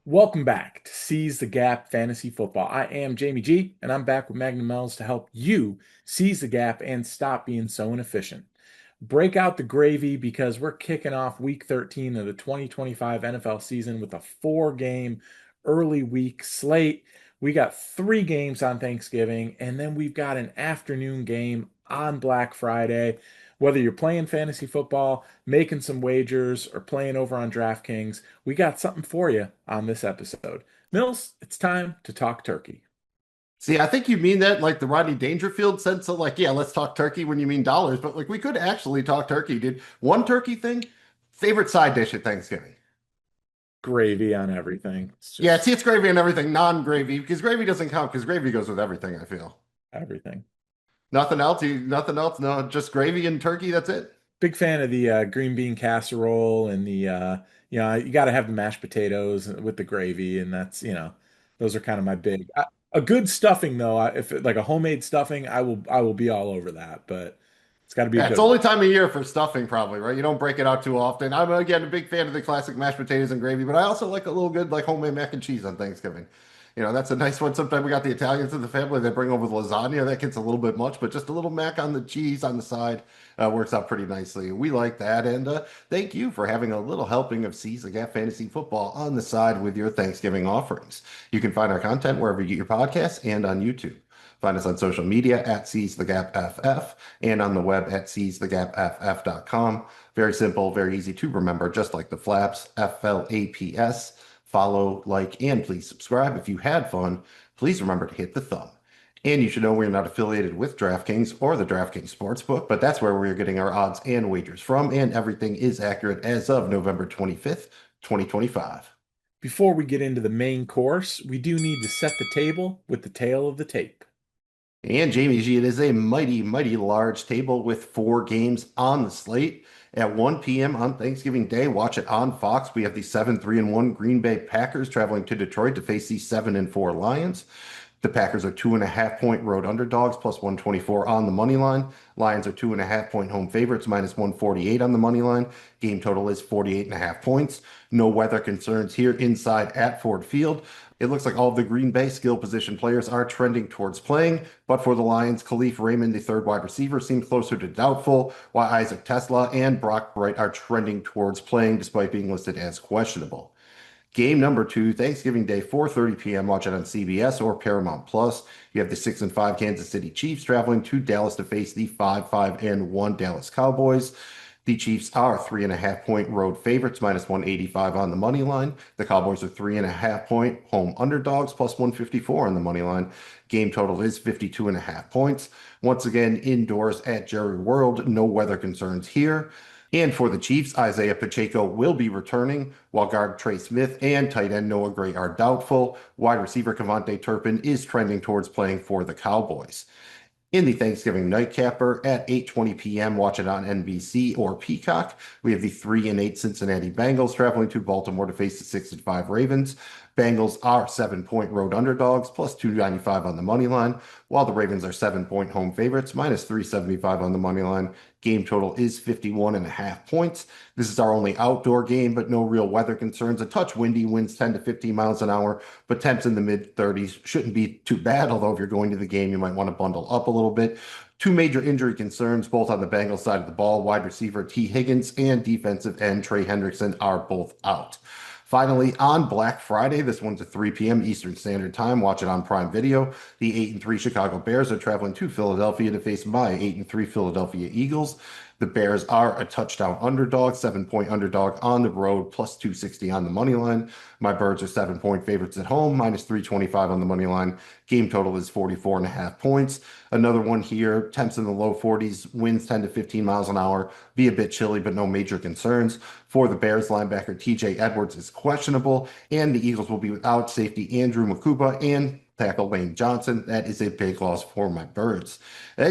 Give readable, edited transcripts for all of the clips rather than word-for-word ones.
Welcome back to Seize the Gap Fantasy Football. I am Jamie G, and I'm back with Magnum to help you seize the gap and stop being so inefficient. Break out the gravy because we're kicking off week 13 of the 2025 NFL season with a four-game early week slate. We got three games on Thanksgiving, and then we've got an afternoon game on Black Friday. Whether you're playing fantasy football, making some wagers, or playing over on Draftkings, we got something for you on this episode. Mills, it's time to talk turkey. See, I think you mean that like the Rodney Dangerfield sense of like, yeah, let's talk turkey when you mean dollars, but like we could actually talk turkey, dude. One turkey thing, favorite side dish at Thanksgiving. Gravy on everything. It's Yeah, just see, it's gravy and everything, non-gravy, because gravy doesn't count because gravy goes with everything, I feel. everything. Nothing else, nothing else, no, just gravy and turkey, that's it. Big fan of the green bean casserole and you got to have the mashed potatoes with the gravy, and those are kind of my big. A good stuffing though, if like a homemade stuffing, I will be all over that, but it's got to be a Yeah, it's the good one. only time of year for stuffing, probably, right? You don't break it out too often. I'm again a big fan of the classic mashed potatoes and gravy, but I also like a little good like homemade mac and cheese on Thanksgiving. That's a nice one. Sometimes we got the Italians in the family, they bring over the lasagna. That gets a little bit much, but just a little mac on the cheese on the side works out pretty nicely. We like that. And thank you for having a little helping of Seize the Gap Fantasy Football on the side with your Thanksgiving offerings. You can find our content wherever you get your podcasts and on YouTube. Find us on social media at Seize the Gap FF and on the web at seizethegapff.com. Very simple, very easy to remember, just like the flaps, FLAPS. Follow, like, and please subscribe. If you had fun, please remember to hit the thumb. And you should know we're not affiliated with DraftKings or the DraftKings Sportsbook, but that's where we're getting our odds and wagers from, and everything is accurate as of November 25th, 2025. Before we get into the main course, we do need to set the table with the tail of the tape. And Jamie G, it is a mighty, mighty large table with four games on the slate. At 1 p.m. on Thanksgiving Day, watch it on Fox. We have the 7-3-1 Green Bay Packers traveling to Detroit to face the 7-4 Lions. The Packers are 2.5 point road underdogs, plus 124 on the money line. Lions are 2.5 point home favorites, minus 148 on the money line. Game total is 48.5 points. No weather concerns here inside at Ford Field. It looks like all of the Green Bay skill position players are trending towards playing, but for the Lions, Khalif Raymond, the third wide receiver, seems closer to doubtful, while Isaac Tesla and Brock Bright are trending towards playing despite being listed as questionable. Game number two, Thanksgiving Day, 4:30 p.m. Watch it on CBS or Paramount Plus. You have the 6-5 Kansas City Chiefs traveling to Dallas to face the 5-1 Dallas Cowboys. The Chiefs are 3.5 point road favorites, minus 185 on the money line. The Cowboys are 3.5 point home underdogs, plus 154 on the money line. Game total is 52.5 points. Once again, indoors at Jerry World, no weather concerns here. And for the Chiefs, Isaiah Pacheco will be returning, while guard Trey Smith and tight end Noah Gray are doubtful. Wide receiver Kevontae Turpin is trending towards playing for the Cowboys. In the Thanksgiving nightcapper at 8:20 p.m., watch it on NBC or Peacock. We have the 3-8 Cincinnati Bengals traveling to Baltimore to face the 6-5 Ravens. Bengals are 7 point road underdogs, plus 295 on the money line, while the Ravens are 7 point home favorites, minus 375 on the money line. Game total is 51.5 points. This is our only outdoor game, but no real weather concerns. A touch windy, winds 10 to 15 miles an hour, but temps in the mid 30s shouldn't be too bad. Although if you're going to the game, you might want to bundle up a little bit. Two major injury concerns, both on the Bengals side of the ball. Wide receiver T. Higgins and defensive end Trey Hendrickson are both out. Finally, on Black Friday, this one's at 3 p.m. Eastern Standard Time. Watch it on Prime Video. The 8-3 Chicago Bears are traveling to Philadelphia to face my 8-3 Philadelphia Eagles. The Bears are a touchdown underdog, 7 point underdog on the road, plus 260 on the money line. My Birds are 7 point favorites at home, minus 325 on the money line. Game total is 44.5 points. Another one here, temps in the low 40s, winds 10 to 15 miles an hour, be a bit chilly, but no major concerns. For the Bears, linebacker TJ Edwards is questionable, and the Eagles will be without safety Andrew Makuba and tackle Lane Johnson. That is a big loss for my Birds.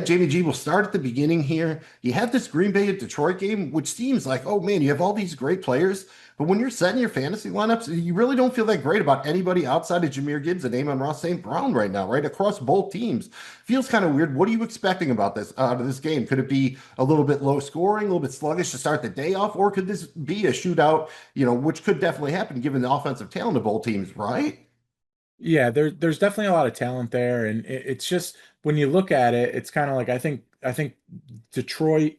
Jamie G will start at the beginning here. You have this Green Bay at Detroit game, which seems like, oh man, you have all these great players. But when you're setting your fantasy lineups, you really don't feel that great about anybody outside of Jahmyr Gibbs and Amon-Ra St. Brown right now, right? Across both teams. Feels kind of weird. What are you expecting about this out of this game? Could it be a little bit low scoring, a little bit sluggish to start the day off, or could this be a shootout, which could definitely happen given the offensive talent of both teams, right? Yeah, there's definitely a lot of talent there, and it's just when you look at it, it's kind of like I think Detroit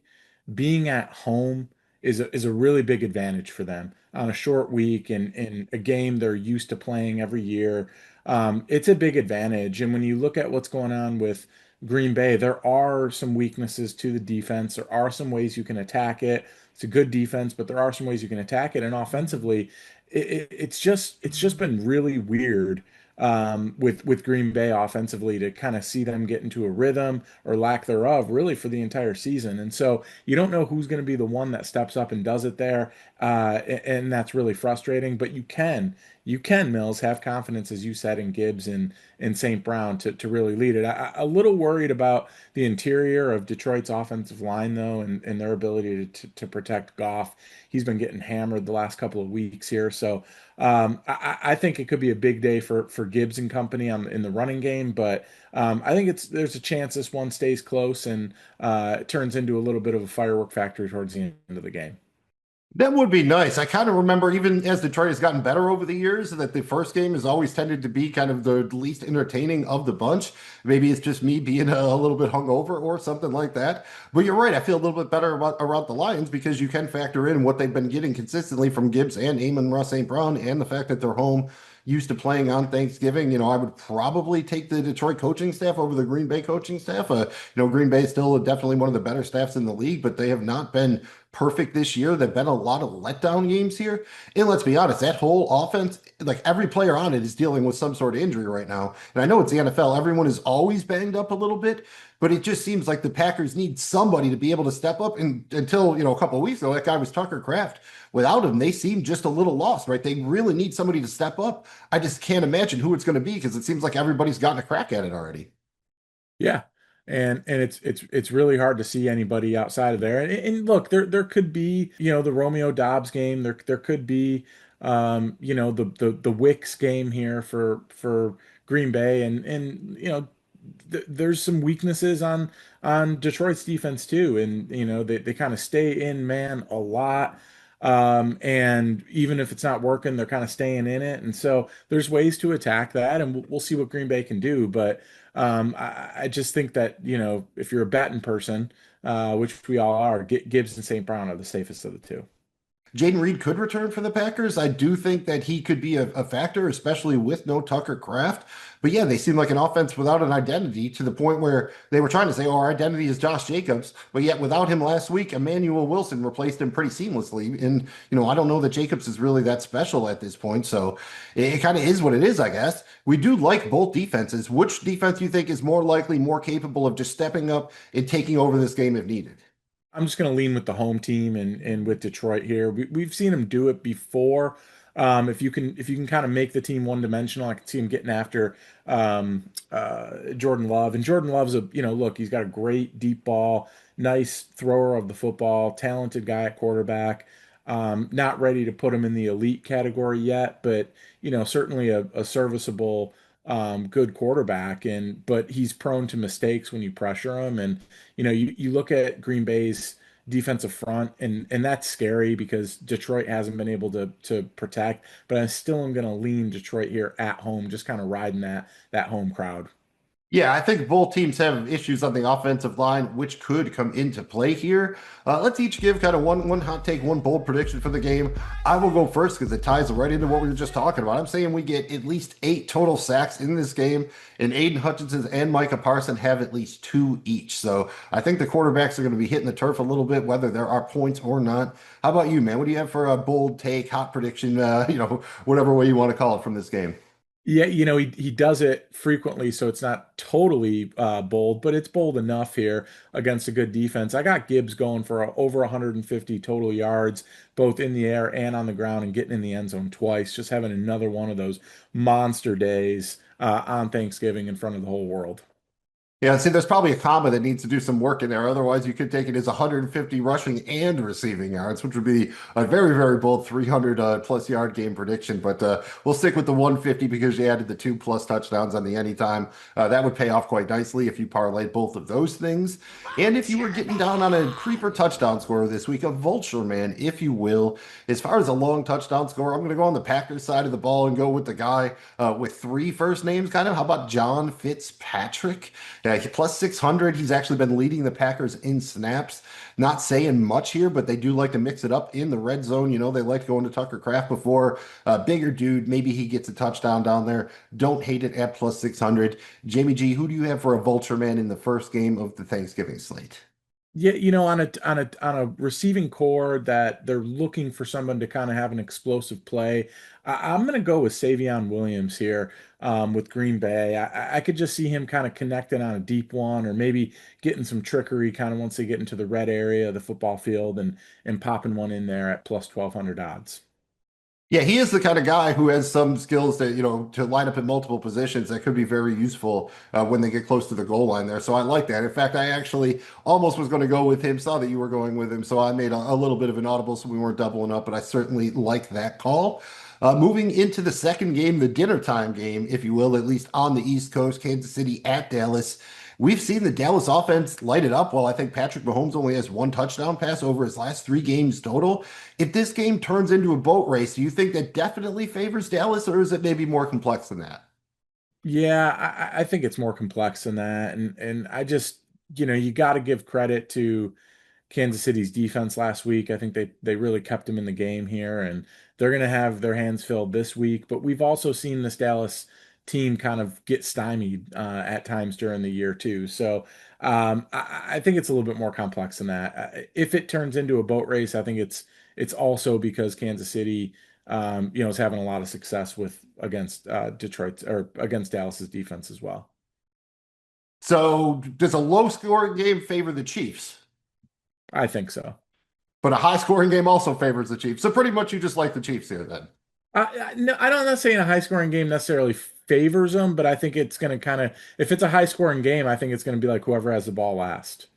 being at home is a really big advantage for them on a short week and in a game they're used to playing every year. It's a big advantage, and when you look at what's going on with Green Bay, there are some weaknesses to the defense. There are some ways you can attack it. It's a good defense, but there are some ways you can attack it, and offensively, it's just been really weird with Green Bay offensively to kind of see them get into a rhythm or lack thereof, really for the entire season. And so you don't know who's going to be the one that steps up and does it there, and that's really frustrating. But you can Mills have confidence, as you said, in Gibbs and St. Brown to really lead it. A little worried about the interior of Detroit's offensive line though, and their ability to protect Goff. He's been getting hammered the last couple of weeks here, so I think it could be a big day for Gibbs and company in the running game, but I think there's a chance this one stays close and it turns into a little bit of a firework factory towards the end of the game. That would be nice. I kind of remember, even as Detroit has gotten better over the years, that the first game has always tended to be kind of the least entertaining of the bunch. Maybe it's just me being a little bit hungover or something like that. But you're right. I feel a little bit better around the Lions because you can factor in what they've been getting consistently from Gibbs and Amon-Ra St. Brown and the fact that they're home used to playing on Thanksgiving. I would probably take the Detroit coaching staff over the Green Bay coaching staff. Green Bay is still definitely one of the better staffs in the league, but they have not been perfect this year. There've been a lot of letdown games here. And let's be honest, that whole offense, like every player on it is dealing with some sort of injury right now. And I know it's the NFL. Everyone is always banged up a little bit, but it just seems like the Packers need somebody to be able to step up. And until, a couple of weeks ago, that guy was Tucker Kraft. Without him, they seem just a little lost, right? They really need somebody to step up. I just can't imagine who it's going to be because it seems like everybody's gotten a crack at it already. Yeah. And it's really hard to see anybody outside of there. And look, there could be, the Romeo Dobbs game. There could be the Wicks game here for Green Bay and there's some weaknesses on Detroit's defense too. And they kind of stay in man a lot. And even if it's not working, they're kind of staying in it. And so there's ways to attack that, and we'll see what Green Bay can do. But I just think that, if you're a betting person, which we all are, Gibbs and St. Brown are the safest of the two. Jaden Reed could return for the Packers. I do think that he could be a factor, especially with no Tucker Kraft. But yeah, they seem like an offense without an identity to the point where they were trying to say, oh, our identity is Josh Jacobs. But yet without him last week, Emmanuel Wilson replaced him pretty seamlessly. And, I don't know that Jacobs is really that special at this point. So it kind of is what it is, I guess. We do like both defenses. Which defense do you think is more likely, more capable of just stepping up and taking over this game if needed? I'm just going to lean with the home team and with Detroit here. We've seen them do it before. If you can kind of make the team one dimensional, I can see him getting after Jordan Love. And Jordan Love's look, he's got a great deep ball, nice thrower of the football, talented guy at quarterback. Not ready to put him in the elite category yet, but certainly a serviceable, good quarterback. But he's prone to mistakes when you pressure him. And you look at Green Bay's defensive front, and that's scary because Detroit hasn't been able to protect. But I still am going to lean Detroit here at home, just kind of riding that home crowd. Yeah, I think both teams have issues on the offensive line, which could come into play here. Let's each give kind of one hot take, one bold prediction for the game. I will go first because it ties right into what we were just talking about. I'm saying we get at least 8 total sacks in this game, and Aiden Hutchinson and Micah Parson have at least 2 each. So I think the quarterbacks are going to be hitting the turf a little bit, whether there are points or not. How about you, man? What do you have for a bold take, hot prediction, whatever way you want to call it from this game? Yeah, he does it frequently, so it's not totally bold, but it's bold enough here against a good defense. I got Gibbs going for over 150 total yards, both in the air and on the ground, and getting in the end zone twice. Just having another one of those monster days on Thanksgiving in front of the whole world. Yeah, see, there's probably a comma that needs to do some work in there. Otherwise, you could take it as 150 rushing and receiving yards, which would be a very, very bold 300 plus yard game prediction. But we'll stick with the 150 because you added the 2+ touchdowns on the anytime. That would pay off quite nicely if you parlayed both of those things. And if you were getting down on a creeper touchdown scorer this week, a vulture man, if you will. As far as a long touchdown scorer, I'm going to go on the Packers side of the ball and go with the guy with three first names, kind of. How about John Fitzpatrick? Plus 600. He's actually been leading the Packers in snaps. Not saying much here, but they do like to mix it up in the red zone. They like going to Tucker Kraft before. Bigger dude, maybe he gets a touchdown down there. Don't hate it at plus 600. Jamie G, who do you have for a vulture man in the first game of the Thanksgiving slate? Yeah, on a receiving core that they're looking for someone to kind of have an explosive play. I'm going to go with Savion Williams here with Green Bay. I could just see him kind of connecting on a deep one, or maybe getting some trickery kind of once they get into the red area of the football field and popping one in there at plus 1,200 odds. Yeah, he is the kind of guy who has some skills that, to line up in multiple positions that could be very useful when they get close to the goal line there. So I like that. In fact, I actually almost was going to go with him, saw that you were going with him. So I made a little bit of an audible so we weren't doubling up, but I certainly like that call. Moving into the second game, the dinner time game, if you will, at least on the East Coast, Kansas City at Dallas. We've seen the Dallas offense light it up. While I think Patrick Mahomes only has one touchdown pass over his last three games total. If this game turns into a boat race, do you think that definitely favors Dallas, or is it maybe more complex than that? Yeah, I think it's more complex than that, and I just you got to give credit to Kansas City's defense last week. I think they really kept them in the game here, and they're going to have their hands filled this week. But we've also seen this Dallas team kind of get stymied at times during the year too. So I think it's a little bit more complex than that. If it turns into a boat race, I think it's also because Kansas City, is having a lot of success with against Detroit or against Dallas's defense as well. So does a low scoring game favor the Chiefs? I think so. But a high scoring game also favors the Chiefs. So pretty much you just like the Chiefs here then. No, I don't not saying a high scoring game necessarily favors them, but I think it's going to kind of, if it's a high scoring game, I think it's going to be like whoever has the ball last.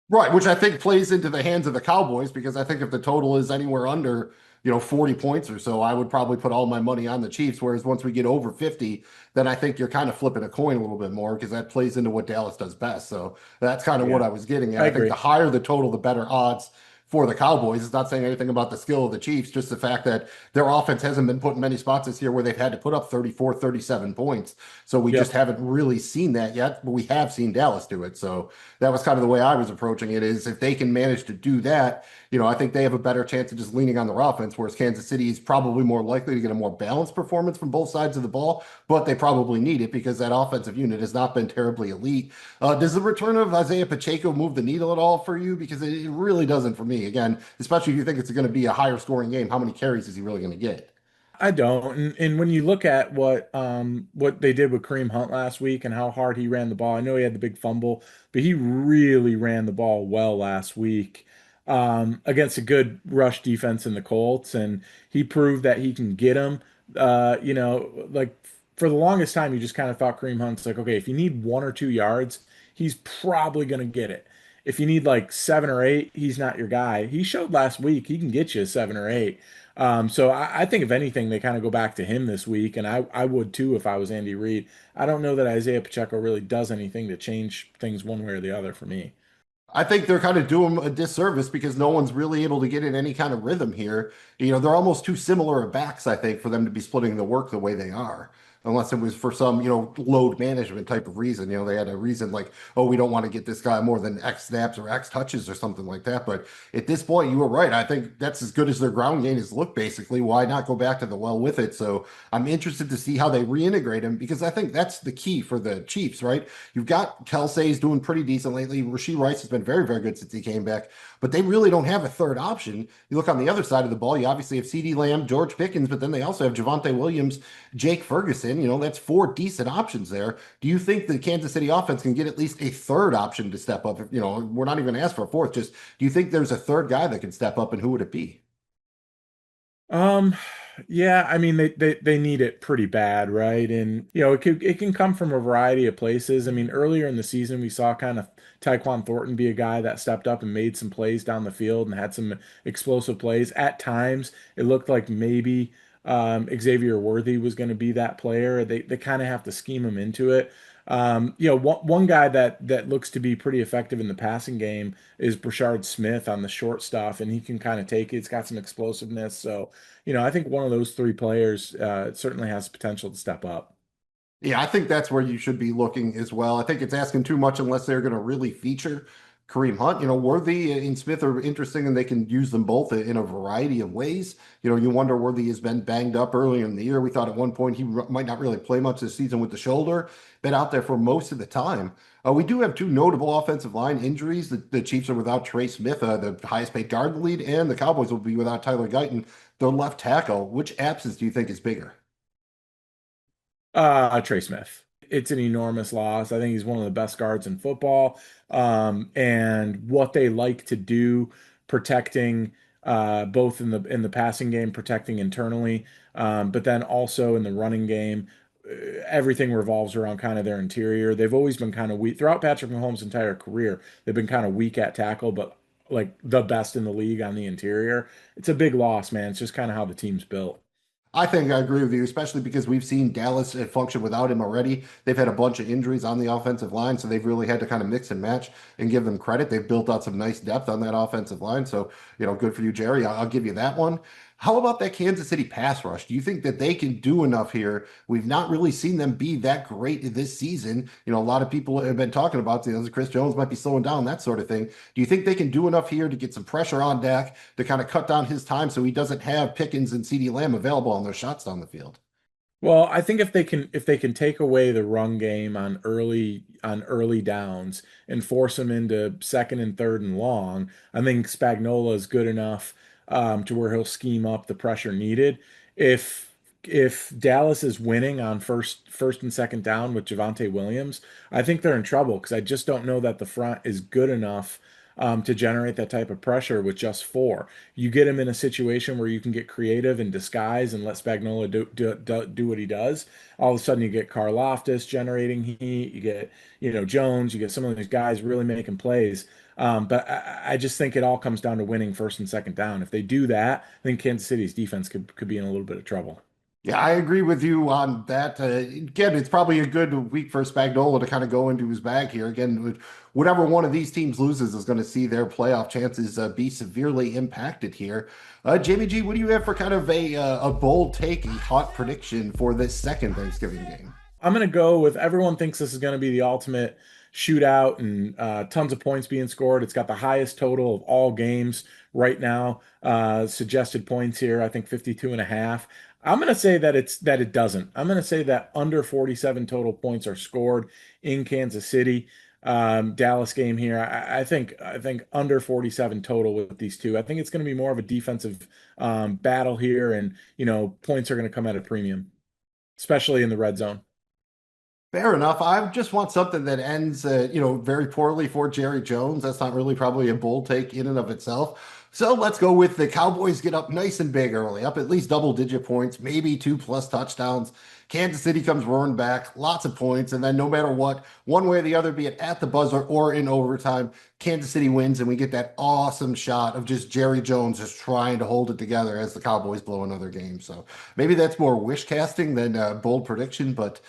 Right, which I think plays into the hands of the Cowboys because I think if the total is anywhere under, 40 points or so, I would probably put all my money on the Chiefs. Whereas once we get over 50, then I think you're kind of flipping a coin a little bit more because that plays into what Dallas does best. So that's kind of what Yeah, I was getting at. I I think agree. the higher the total, the better odds for the Cowboys. It's not saying anything about the skill of the Chiefs, just the fact that their offense hasn't been put in many spots this year where they've had to put up 34, 37 points. So we just Yep. haven't really seen that yet, but we have seen Dallas do it. So that was kind of the way I was approaching it is if they can manage to do that, I think they have a better chance of just leaning on their offense, whereas Kansas City is probably more likely to get a more balanced performance from both sides of the ball, but they probably need it because that offensive unit has not been terribly elite. Does the return of Isaiah Pacheco move the needle at all for you? Because it really doesn't for me. Again, especially if you think it's going to be a higher scoring game, how many carries is he really going to get? I don't. And when you look at what they did with Kareem Hunt last week and how hard he ran the ball, I know he had the big fumble, but he really ran the ball well last week against a good rush defense in the Colts, and he proved that he can get them. Like for the longest time, you just kind of thought Kareem Hunt's like, okay, if you need 1 or 2 yards, he's probably gonna get it. If you need like 7 or 8, he's not your guy. He showed last week he can get you 7 or 8. So I think if anything, they kind of go back to him this week, and I would too if I was Andy Reid. I don't know that Isaiah Pacheco really does anything to change things one way or the other for me. I think they're kind of doing a disservice because no one's really able to get in any kind of rhythm here. They're almost too similar backs, I think, for them to be splitting the work the way they are. Unless it was for some, load management type of reason. They had a reason like, oh, we don't want to get this guy more than X snaps or X touches or something like that. But at this point, you were right. I think that's as good as their ground game has looked, basically. Why not go back to the well with it? So I'm interested to see how they reintegrate him because I think that's the key for the Chiefs, right? You've got Kelsey's doing pretty decent lately. Rashee Rice has been very, very good since he came back, but they really don't have a third option. You look on the other side of the ball, you obviously have CeeDee Lamb, George Pickens, but then they also have Javonte Williams, Jake Ferguson. Washington. That's four decent options there. Do you think the Kansas City offense can get at least a third option to step up? We're not even going to ask for a fourth. Just do you think there's a third guy that can step up, and who would it be? Um, yeah, I mean they need it pretty bad, right? And it can come from a variety of places. I mean, earlier in the season we saw kind of Tyquan Thornton be a guy that stepped up and made some plays down the field and had some explosive plays. At times it looked like maybe Xavier Worthy was going to be that player. They kind of have to scheme him into it. One guy that looks to be pretty effective in the passing game is Brashard Smith on the short stuff, and he can kind of take it. It's got some explosiveness. So, I think one of those three players certainly has potential to step up. Yeah, I think that's where you should be looking as well. I think it's asking too much unless they're going to really feature Kareem Hunt. Worthy and Smith are interesting and they can use them both in a variety of ways. You wonder Worthy has been banged up earlier in the year. We thought at one point he might not really play much this season with the shoulder, been out there for most of the time. We do have two notable offensive line injuries. The Chiefs are without Trey Smith, the highest paid guard in the league, and the Cowboys will be without Tyler Guyton, their left tackle. Which absence do you think is bigger? Trey Smith. It's an enormous loss. I think he's one of the best guards in football. And what they like to do, protecting both in the passing game, protecting internally, but then also in the running game, everything revolves around kind of their interior. They've always been kind of weak throughout Patrick Mahomes' entire career. They've been kind of weak at tackle, but like the best in the league on the interior. It's a big loss, man. It's just kind of how the team's built. I think I agree with you, especially because we've seen Dallas function without him already. They've had a bunch of injuries on the offensive line, so they've really had to kind of mix and match and give them credit. They've built out some nice depth on that offensive line. So, good for you, Jerry. I'll give you that one. How about that Kansas City pass rush? Do you think that they can do enough here? We've not really seen them be that great this season. A lot of people have been talking about, Chris Jones might be slowing down, that sort of thing. Do you think they can do enough here to get some pressure on Dak to kind of cut down his time so he doesn't have Pickens and CeeDee Lamb available on their shots down the field? Well, I think if they can take away the run game on early downs and force them into second and third and long, I think Spagnuolo is good enough to where he'll scheme up the pressure needed. If if Dallas is winning on first and second down with Javonte Williams, I think they're in trouble because I just don't know that the front is good enough to generate that type of pressure with just four. You get him in a situation where you can get creative and disguise and let Spagnuolo do what he does. All of a sudden, you get Karlaftis generating heat. You get Jones. You get some of these guys really making plays. But I just think it all comes down to winning first and second down. If they do that, I think Kansas City's defense could be in a little bit of trouble. Yeah, I agree with you on that. Again, it's probably a good week for Spagnuolo to kind of go into his bag here. Again, whatever one of these teams loses is going to see their playoff chances be severely impacted here. Jamie G, what do you have for kind of a bold take, a hot prediction for this second Thanksgiving game? I'm going to go with everyone thinks this is going to be the ultimate shootout and tons of points being scored. It's got the highest total of all games right now. Suggested points here, I think 52 and a half. I'm going to say that it doesn't. I'm going to say that under 47 total points are scored in Kansas City. Dallas game here. I think under 47 total with these two. I think it's going to be more of a defensive battle here, and points are going to come at a premium, especially in the red zone. Fair enough. I just want something that ends, very poorly for Jerry Jones. That's not really probably a bold take in and of itself. So let's go with the Cowboys get up nice and big early, up at least double-digit points, maybe two plus touchdowns. Kansas City comes roaring back, lots of points, and then no matter what, one way or the other, be it at the buzzer or in overtime, Kansas City wins, and we get that awesome shot of just Jerry Jones just trying to hold it together as the Cowboys blow another game. So maybe that's more wish casting than bold prediction, but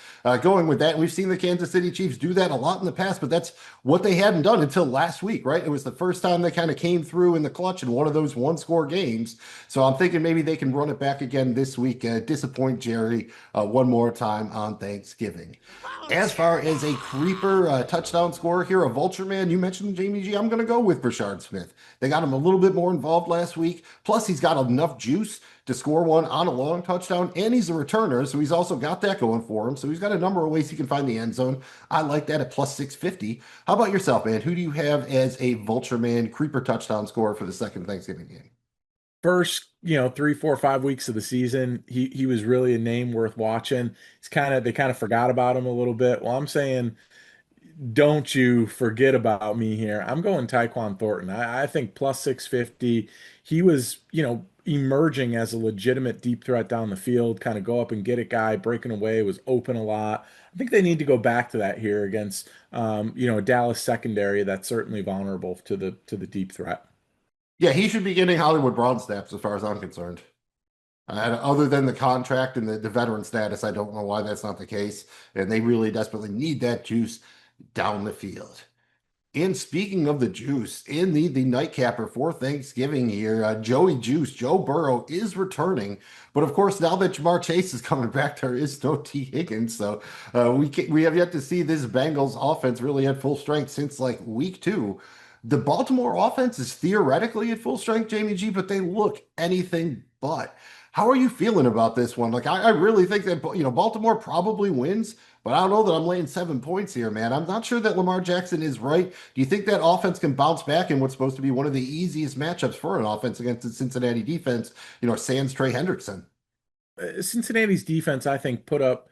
going with that, we've seen the Kansas City Chiefs do that a lot in the past, but that's what they hadn't done until last week, right? It was the first time they kind of came through in the clutch in one of those one-score games. So I'm thinking maybe they can run it back again this week, disappoint Jerry one more time on Thanksgiving. As far as a creeper touchdown scorer here, a vulture man, you mentioned Jamie G. I'm going to go with Brashard Smith. They got him a little bit more involved last week. Plus, he's got enough juice to score one on a long touchdown, and he's a returner, so he's also got that going for him. So he's got a number of ways he can find the end zone. I like that at plus 650. How about yourself, man? Who do you have as a vulture man creeper touchdown scorer for the second Thanksgiving game? first, 3, 4, 5 weeks of the season, he was really a name worth watching. They kind of forgot about him a little bit. Well, I'm saying don't you forget about me here. I'm going Tyquan Thornton. I think plus 650. He was, emerging as a legitimate deep threat down the field, kind of go up and get it guy, breaking away, was open a lot. I think they need to go back to that here against, a Dallas secondary that's certainly vulnerable to the deep threat. Yeah, he should be getting Hollywood Brown snaps as far as I'm concerned. Other than the contract and the veteran status, I don't know why that's not the case. And they really desperately need that juice down the field. And speaking of the juice, in the nightcapper for Thanksgiving here, Joey Juice, Joe Burrow is returning. But of course, now that Jamar Chase is coming back, there is no T. Higgins. So we have yet to see this Bengals offense really at full strength since like week 2. The Baltimore offense is theoretically at full strength, Jamie G, but they look anything but. How are you feeling about this one? Like, I really think that, Baltimore probably wins, but I don't know that I'm laying 7 points here, man. I'm not sure that Lamar Jackson is right. Do you think that offense can bounce back in what's supposed to be one of the easiest matchups for an offense against the Cincinnati defense, sans Trey Hendrickson? Cincinnati's defense, I think, put up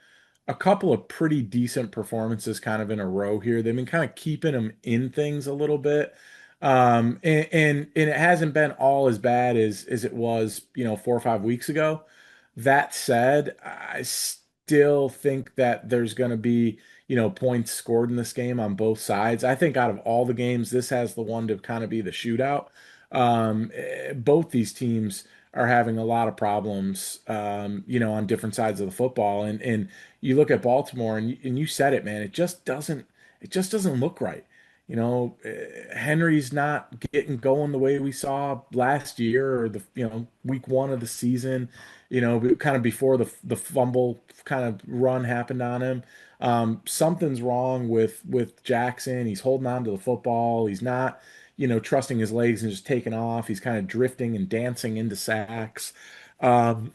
a couple of pretty decent performances kind of in a row here. They've been kind of keeping them in things a little bit. And it hasn't been all as bad as it was, 4 or 5 weeks ago. That said, I still think that there's going to be, points scored in this game on both sides. I think out of all the games, this has the one to kind of be the shootout. Both these teams are having a lot of problems, on different sides of the football. And you look at Baltimore, and you said it, man. It just doesn't look right. Henry's not getting going the way we saw last year or week 1 of the season, kind of before the fumble kind of run happened on him. Something's wrong with Jackson. He's holding on to the football. He's not, trusting his legs and just taking off. He's kind of drifting and dancing into sacks. Um,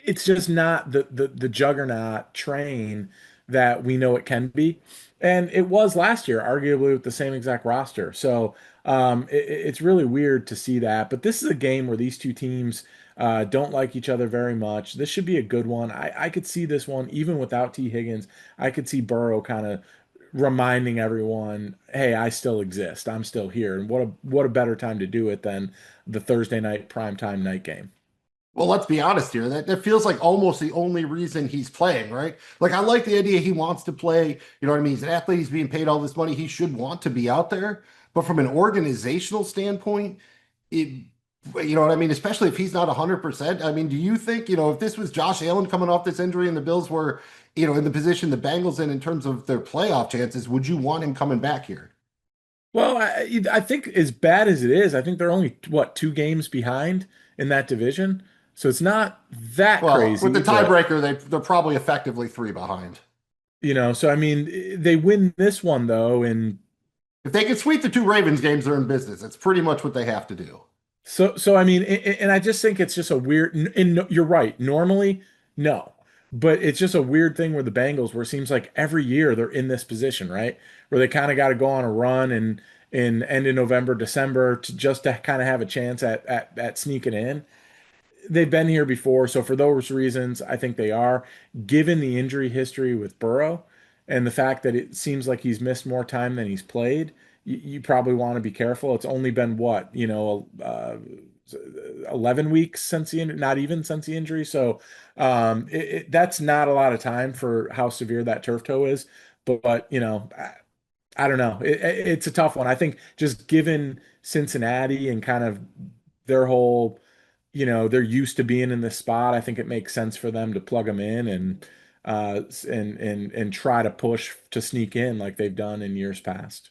it's just not the juggernaut train that we know it can be. And it was last year, arguably with the same exact roster. So it's really weird to see that. But this is a game where these two teams don't like each other very much. This should be a good one. I could see this one, even without T. Higgins. I could see Burrow kind of reminding everyone, hey, I still exist. I'm still here. And what a better time to do it than the Thursday night primetime night game. Well, let's be honest here. That feels like almost the only reason he's playing, right? Like, I like the idea he wants to play. You know what I mean? He's an athlete. He's being paid all this money. He should want to be out there. But from an organizational standpoint, it, you know what I mean? Especially if he's not 100%. I mean, do you think, if this was Josh Allen coming off this injury and the Bills were, in the position the Bengals in terms of their playoff chances, would you want him coming back here? Well, I think as bad as it is, I think they're only, what, 2 games behind in that division. So it's not that Well, with the crazy, but, tiebreaker, they're probably effectively 3 behind. so I mean, they win this one though, and If they can sweep the 2 Ravens games, they're in business. That's pretty much what they have to do. so I mean, and I just think it's just a weird, and you're right. Normally, no, but it's just a weird thing where the Bengals, where it seems like every year they're in this position, right? Where they kind of got to go on a run and in end of November, December to kind of have a chance at sneaking in. They've been here before, so for those reasons, I think they are. Given the injury history with Burrow and the fact that it seems like he's missed more time than he's played, you probably want to be careful. It's only been what, 11 weeks since not even since the injury. So that's not a lot of time for how severe that turf toe is. But I don't know. It's a tough one. I think just given Cincinnati and kind of their whole, they're used to being in this spot. I think it makes sense for them to plug them in and try to push to sneak in like they've done in years past.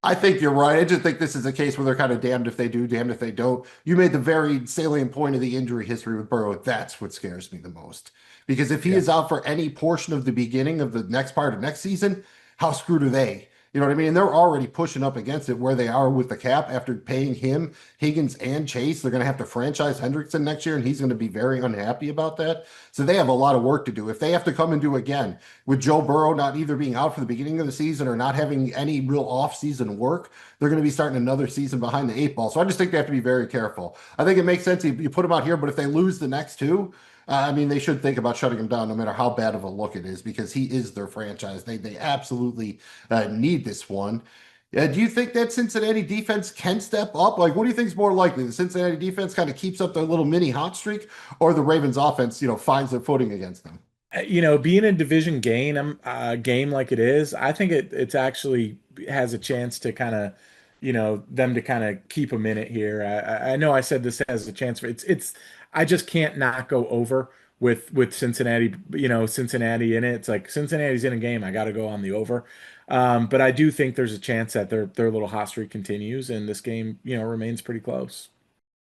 I think you're right. I just think this is a case where they're kind of damned if they do, damned if they don't. You made the very salient point of the injury history with Burrow. That's what scares me the most. Because if he Yeah. is out for any portion of the beginning of the next part of next season, how screwed are they? You know what I mean? And they're already pushing up against it where they are with the cap after paying him, Higgins, and Chase. They're going to have to franchise Hendrickson next year, and he's going to be very unhappy about that. So they have a lot of work to do. If they have to come and do again with Joe Burrow not either being out for the beginning of the season or not having any real off-season work, they're going to be starting another season behind the eight ball. So I just think they have to be very careful. I think it makes sense you put them out here, but if they lose the next two, I mean, they should think about shutting him down no matter how bad of a look it is because he is their franchise. They absolutely need this one. Do you think that Cincinnati defense can step up? Like, what do you think is more likely? The Cincinnati defense kind of keeps up their little mini hot streak, or the Ravens offense, finds their footing against them? Being a division game like it is, I think it's actually has a chance to kind of, them to kind of keep a minute here. I know I said this has a chance for it's I just can't not go over with Cincinnati, Cincinnati in it. It's like Cincinnati's in a game, I got to go on the over. But I do think there's a chance that their little hot streak continues and this game, remains pretty close.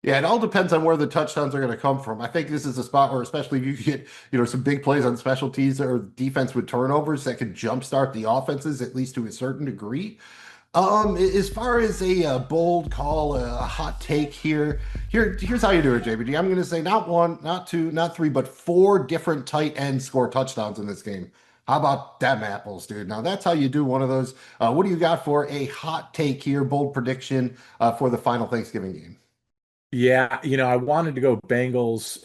Yeah, it all depends on where the touchdowns are going to come from. I think this is a spot where, especially if you get, some big plays on special teams or defense with turnovers that could jumpstart the offenses, at least to a certain degree. As far as a, bold call, a hot take here's how you do it, JBG. I'm going to say not one, not two, not three, but four different tight ends score touchdowns in this game. How about them apples, dude? Now that's how you do one of those. What do you got for a hot take here, bold prediction for the final Thanksgiving game? Yeah, I wanted to go Bengals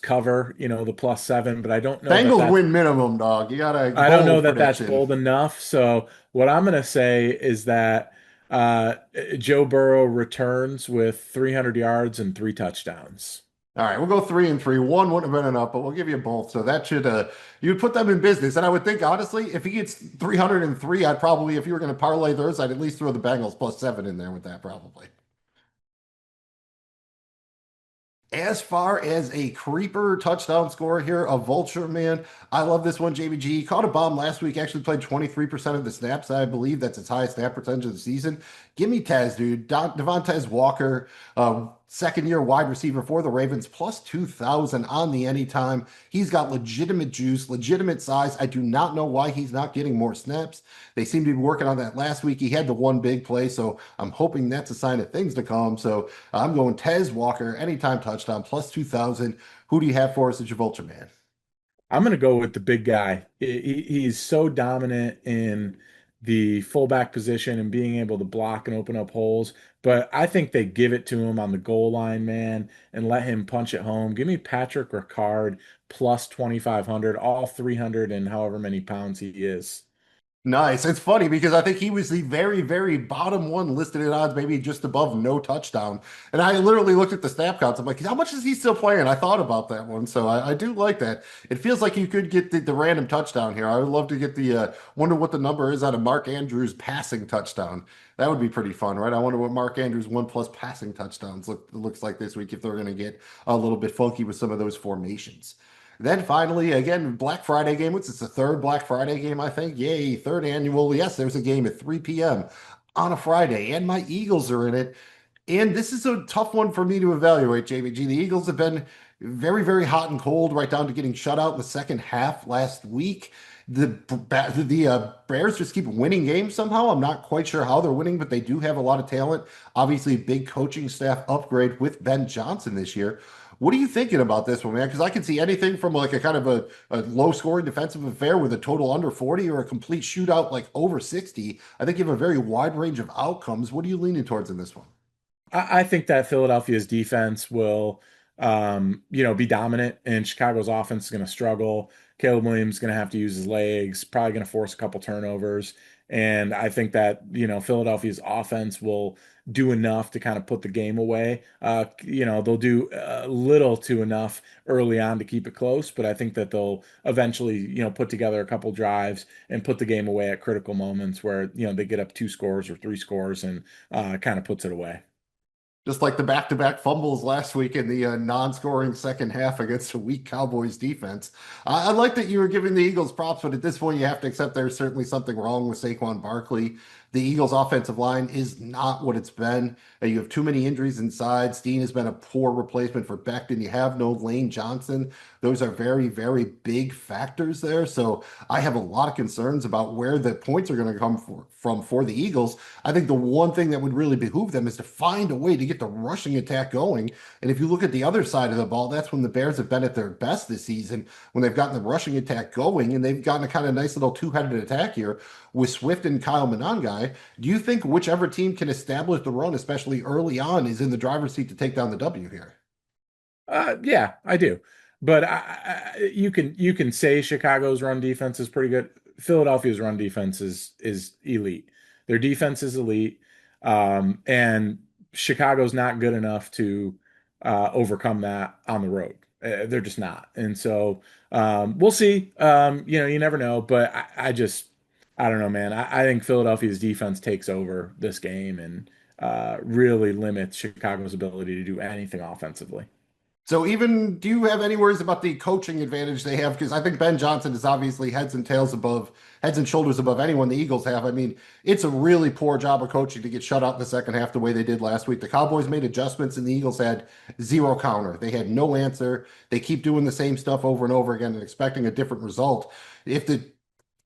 cover, the +7, but Bengals win minimum, dog. You got a I don't know bold that that's prediction. bold enough. So what I'm going to say is that uh, Joe Burrow returns with 300 yards and 3 touchdowns. All right, we'll go 3-3. One wouldn't have been enough, but we'll give you both. So that should you'd put them in business. And I would think honestly, if he gets 303, I'd probably, if you were going to parlay those, I'd at least throw the Bengals +7 in there with that probably. As far as a creeper touchdown score here, a vulture, man, I love this one. JBG caught a bomb last week, actually played 23% of the snaps. I believe that's its highest snap percentage of the season. Give me Taz, dude. Devontae Walker, second year wide receiver for the Ravens, +2,000 on the anytime. He's got legitimate juice, legitimate size. I do not know why he's not getting more snaps. They seem to be working on that last week. He had the one big play, so I'm hoping that's a sign of things to come. So I'm going Tez Walker, anytime touchdown, +2,000. Who do you have for us at your Vulture Man? I'm going to go with the big guy. He's so dominant in the fullback position and being able to block and open up holes. But I think they give it to him on the goal line, man, and let him punch it home. Give me Patrick Ricard +2,500, all 300 and however many pounds he is. Nice. It's funny because I think he was the very, very bottom one listed at odds, maybe just above no touchdown. And I literally looked at the snap counts. I'm like, how much is he still playing? I thought about that one. So I do like that. It feels like you could get the random touchdown here. I would love to get wonder what the number is on a Mark Andrews passing touchdown. That would be pretty fun, right? I wonder what Mark Andrews 1+ passing touchdowns looks like this week if they're going to get a little bit funky with some of those formations. Then finally, again, Black Friday game. What's this? The third Black Friday game, I think. Yay, third annual. Yes, there's a game at 3 p.m. on a Friday, and my Eagles are in it. And this is a tough one for me to evaluate, JBG. The Eagles have been very, very hot and cold, right down to getting shut out in the second half last week. The Bears just keep winning games somehow. I'm not quite sure how they're winning, but they do have a lot of talent. Obviously, big coaching staff upgrade with Ben Johnson this year. What are you thinking about this one, man? Because I can see anything from like a kind of a low scoring defensive affair with a total under 40 or a complete shootout like over 60. I think you have a very wide range of outcomes. What are you leaning towards in this one? I think that Philadelphia's defense will, be dominant, and Chicago's offense is going to struggle. Caleb Williams is going to have to use his legs, probably going to force a couple turnovers. And I think that, Philadelphia's offense will do enough to kind of put the game away. They'll do little to enough early on to keep it close, but I think that they'll eventually, put together a couple drives and put the game away at critical moments where, they get up 2 scores or 3 scores and kind of puts it away. Just like the back-to-back fumbles last week in the non-scoring second half against a weak Cowboys defense. I like that you were giving the Eagles props, but at this point, you have to accept there's certainly something wrong with Saquon Barkley. The Eagles' offensive line is not what it's been. You have too many injuries inside. Steen has been a poor replacement for Becton. You have no Lane Johnson. Those are very, very big factors there. So I have a lot of concerns about where the points are going to come from for the Eagles. I think the one thing that would really behoove them is to find a way to get the rushing attack going. And if you look at the other side of the ball, that's when the Bears have been at their best this season, when they've gotten the rushing attack going, and they've gotten a kind of nice little two-headed attack here with Swift and Kyle Monangai. Do you think whichever team can establish the run, especially early on, is in the driver's seat to take down the W here? Yeah, I do. But you can say Chicago's run defense is pretty good. Philadelphia's run defense is elite. Their defense is elite, and Chicago's not good enough to overcome that on the road. They're just not. And so we'll see. You never know. But I don't know, man. I think Philadelphia's defense takes over this game and really limits Chicago's ability to do anything offensively. So even do you have any worries about the coaching advantage they have? Because I think Ben Johnson is obviously heads and shoulders above anyone the Eagles have. I mean, it's a really poor job of coaching to get shut out in the second half the way they did last week. The Cowboys made adjustments and the Eagles had zero counter. They had no answer. They keep doing the same stuff over and over again and expecting a different result. If the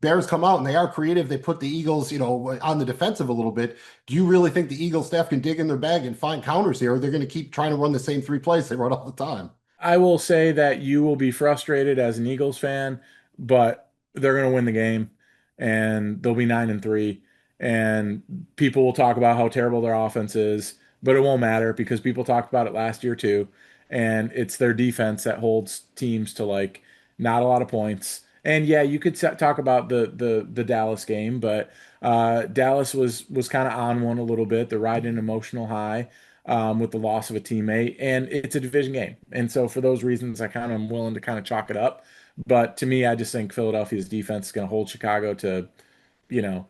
Bears come out and they are creative, they put the Eagles, on the defensive a little bit. Do you really think the Eagles staff can dig in their bag and find counters here, or they're going to keep trying to run the same three plays they run all the time? I will say that you will be frustrated as an Eagles fan, but they're going to win the game and they'll be 9-3. And people will talk about how terrible their offense is, but it won't matter because people talked about it last year too. And it's their defense that holds teams to like not a lot of points. And yeah, you could talk about the Dallas game, but Dallas was kind of on one a little bit. They're riding an emotional high with the loss of a teammate, and it's a division game. And so for those reasons, I kind of am willing to kind of chalk it up. But to me, I just think Philadelphia's defense is going to hold Chicago to, you know,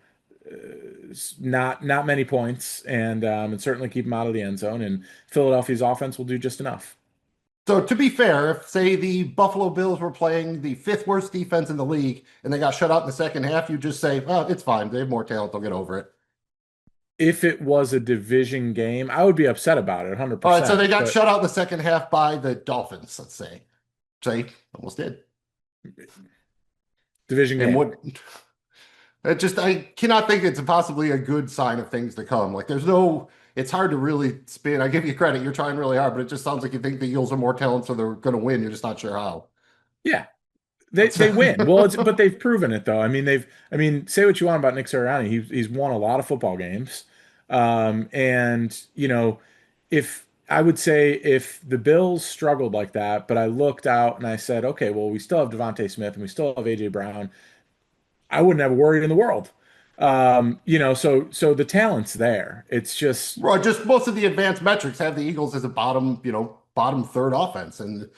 not many points, and certainly keep them out of the end zone. And Philadelphia's offense will do just enough. So to be fair, if say the Buffalo Bills were playing the fifth worst defense in the league and they got shut out in the second half, you just say, "Oh, it's fine. They have more talent. They'll get over it." If it was a division game, I would be upset about it All right, so 100%. they got But shut out in the second half by the Dolphins, let's say. Say almost did. division And game. what I cannot think it's possibly a good sign of things to come. Like it's hard to really spin. I give you credit, you're trying really hard, but it just sounds like you think the Eagles are more talented, so they're going to win. You're just not sure how. Yeah, they That's they win. Well, but they've proven it though. I mean, say what you want about Nick Sirianni. He's won a lot of football games. And if I would say if the Bills struggled like that, but I looked out and I said, okay, well, we still have Devontae Smith and we still have AJ Brown. I wouldn't have a worry in the world. So the talent's there. It's just Well, just most of the advanced metrics have the Eagles as a bottom third offense. And,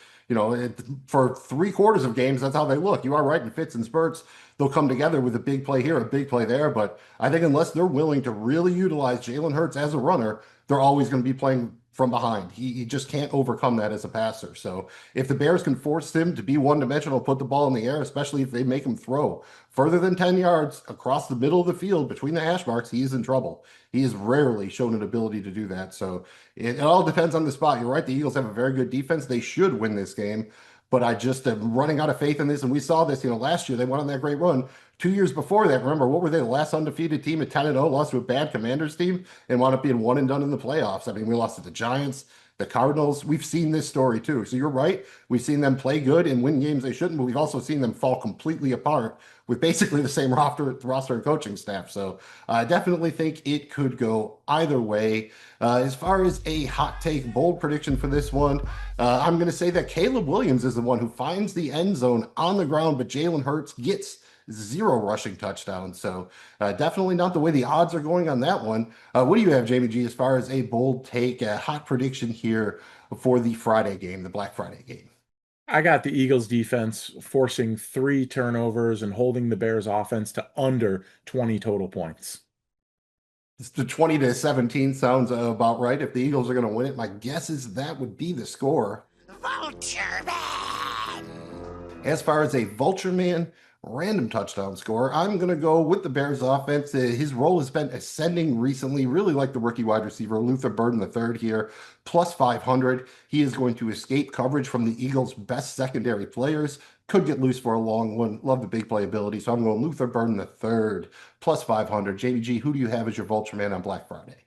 for three quarters of games, that's how they look. You are right, in fits and spurts, they'll come together with a big play here, a big play there. But I think unless they're willing to really utilize Jalen Hurts as a runner, they're always going to be playing from behind. He just can't overcome that as a passer. So if the Bears can force him to be one-dimensional, put the ball in the air, especially if they make him throw further than 10 yards across the middle of the field between the hash marks, he is in trouble. He has rarely shown an ability to do that. So it all depends on the spot. You're right. The Eagles have a very good defense. They should win this game. But I just am running out of faith in this. And we saw this, last year they went on that great run. 2 years before that, remember, what were they? The last undefeated team at 10-0, lost to a bad Commanders team and wound up being one and done in the playoffs. I mean, we lost to the Giants, the Cardinals. We've seen this story too. So you're right. We've seen them play good and win games they shouldn't, but we've also seen them fall completely apart with basically the same roster and coaching staff. So I definitely think it could go either way. As far as a hot take, bold prediction for this one, I'm going to say that Caleb Williams is the one who finds the end zone on the ground, but Jalen Hurts gets zero rushing touchdowns. So definitely not the way the odds are going on that one. What do you have, Jamie G, as far as a bold take, a hot prediction here for the Friday game, the Black Friday game? I got the Eagles defense forcing 3 turnovers and holding the Bears offense to under 20 total points. The 20-17 sounds about right. If the Eagles are going to win it, my guess is that would be the score. Vulture Man! As far as a Vulture Man, Random touchdown score. I'm going to go with the Bears offense. His role has been ascending recently. Really like the rookie wide receiver, Luther Burden III here, plus 500. He is going to escape coverage from the Eagles' best secondary players. Could get loose for a long one. Love the big playability. So I'm going Luther Burden III, plus 500. Jamie G, who do you have as your Vulture man on Black Friday?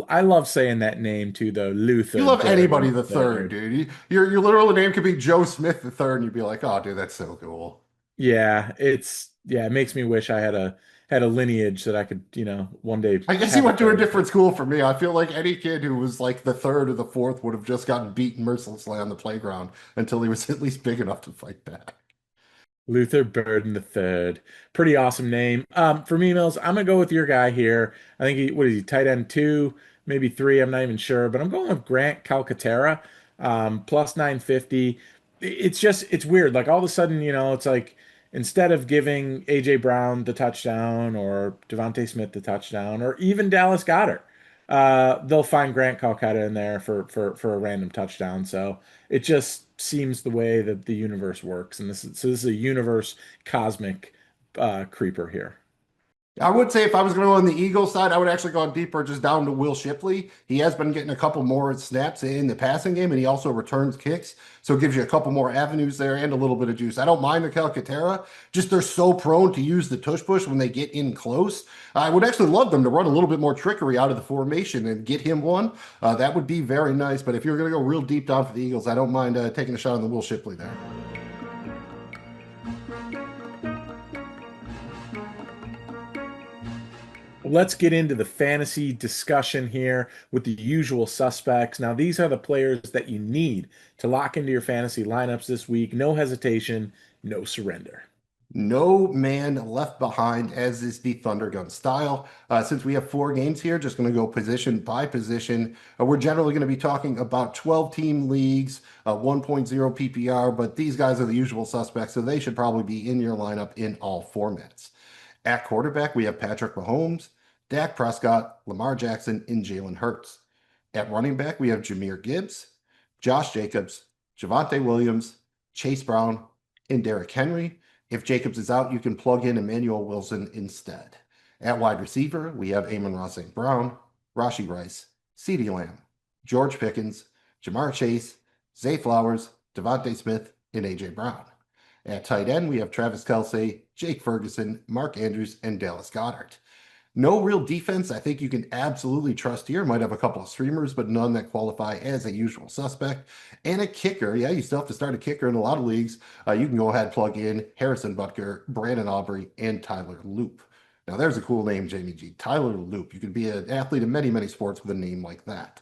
I love saying that name too, though. You Luther love anybody Burden the third, III. dude. Your literal name could be Joe Smith the third, and you'd be like, oh, dude, that's so cool. Yeah, it makes me wish I had a lineage that I could, one day I guess he have a went to a third. different school for me. I feel like any kid who was like the third or the fourth would have just gotten beaten mercilessly on the playground until he was at least big enough to fight back. Luther Burden the third. Pretty awesome name. For me, Mills, I'm gonna go with your guy here. I think what is he, tight end two, maybe three, I'm not even sure, but I'm going with Grant Calcaterra, plus 950. It's weird. Like all of a sudden, it's like instead of giving AJ Brown the touchdown or Devontae Smith the touchdown or even Dallas Goedert, they'll find Grant Calcutta in there for a random touchdown. So it just seems the way that the universe works, and this is a universe cosmic creeper here. I would say if I was going to go on the Eagles side, I would actually go deeper just down to Will Shipley. He has been getting a couple more snaps in the passing game, and he also returns kicks. So it gives you a couple more avenues there and a little bit of juice. I don't mind the Calcaterra, just they're so prone to use the tush push when they get in close. I would actually love them to run a little bit more trickery out of the formation and get him one. That would be very nice. But if you're going to go real deep down for the Eagles, I don't mind taking a shot on the Will Shipley there. Let's get into the fantasy discussion here with the usual suspects. Now, these are the players that you need to lock into your fantasy lineups this week. No hesitation, no surrender. No man left behind, as is the Thunder Gun style. Since we have four games here, just going to go position by position. We're generally going to be talking about 12 team leagues, 1.0 PPR, but these guys are the usual suspects, so they should probably be in your lineup in all formats. At quarterback, we have Patrick Mahomes, Dak Prescott, Lamar Jackson, and Jalen Hurts. At running back, we have Jahmyr Gibbs, Josh Jacobs, Javonte Williams, Chase Brown, and Derrick Henry. If Jacobs is out, you can plug in Emmanuel Wilson instead. At wide receiver, we have Amon-Ra St. Brown, Rashee Rice, CeeDee Lamb, George Pickens, Jamar Chase, Zay Flowers, Devontae Smith, and AJ Brown. At tight end, we have Travis Kelce, Jake Ferguson, Mark Andrews, and Dallas Goedert. No real defense I think you can absolutely trust here. Might have a couple of streamers, but none that qualify as a usual suspect. And a kicker. Yeah, you still have to start a kicker in a lot of leagues. You can go ahead and plug in Harrison Butker, Brandon Aubrey, and Tyler Loop. Now, there's a cool name, Jamie G. Tyler Loop. You can be an athlete in many, many sports with a name like that.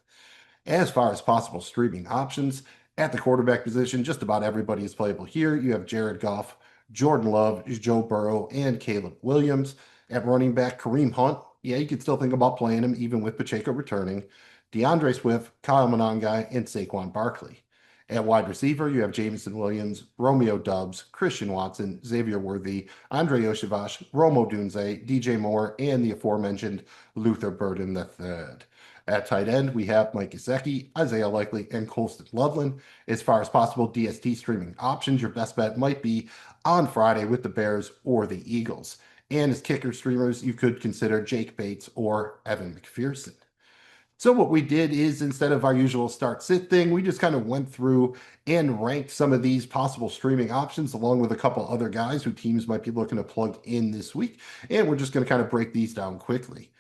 As far as possible streaming options, at the quarterback position, just about everybody is playable here. You have Jared Goff, Jordan Love, Joe Burrow, and Caleb Williams. At running back, Kareem Hunt. Yeah, you could still think about playing him even with Pacheco returning. DeAndre Swift, Kyle Monangai, and Saquon Barkley. At wide receiver, you have Jameson Williams, Romeo Dubs, Christian Watson, Xavier Worthy, Andre Yoshavash, Romo Dunze, DJ Moore, and the aforementioned Luther Burden III. At tight end, we have Mike Gesicki, Isaiah Likely, and Colston Loveland. As far as possible DST streaming options, your best bet might be on Friday with the Bears or the Eagles. And as kicker streamers, you could consider Jake Bates or Evan McPherson. So what we did is instead of our usual start sit thing, we just kind of went through and ranked some of these possible streaming options along with a couple other guys who teams might be looking to plug in this week. And we're just going to kind of break these down quickly.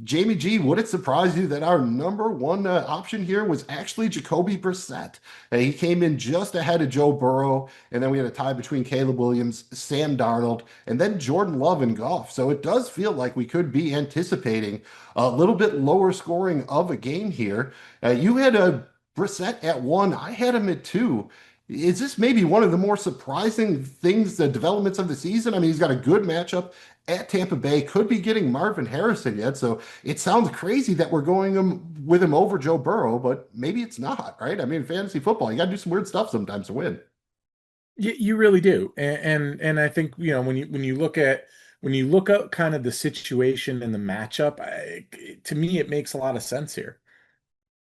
Jamie G, would it surprise you that our number one option here was actually Jacoby Brissett? He came in just ahead of Joe Burrow, and then we had a tie between Caleb Williams, Sam Darnold, and then Jordan Love and Goff. So it does feel like we could be anticipating a little bit lower scoring of a game here. You had a Brissett at one, I had him at two. Is this maybe one of the more surprising things, the developments of the season? I mean, he's got a good matchup at Tampa Bay, could be getting Marvin Harrison yet. So it sounds crazy that we're with him over Joe Burrow, but maybe it's not, right? I mean, fantasy football, you got to do some weird stuff sometimes to win. You really do, and I think when you look at kind of the situation and the matchup, to me it makes a lot of sense here.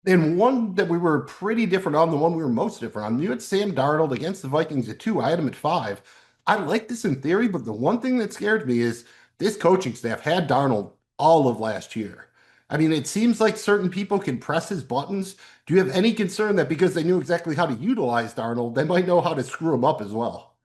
And one that we were pretty different on, the one we were most different on, you had Sam Darnold against the Vikings at two. I had him at five. I like this in theory, but the one thing that scared me is this coaching staff had Darnold all of last year. I mean, it seems like certain people can press his buttons. Do you have any concern that because they knew exactly how to utilize Darnold, they might know how to screw him up as well?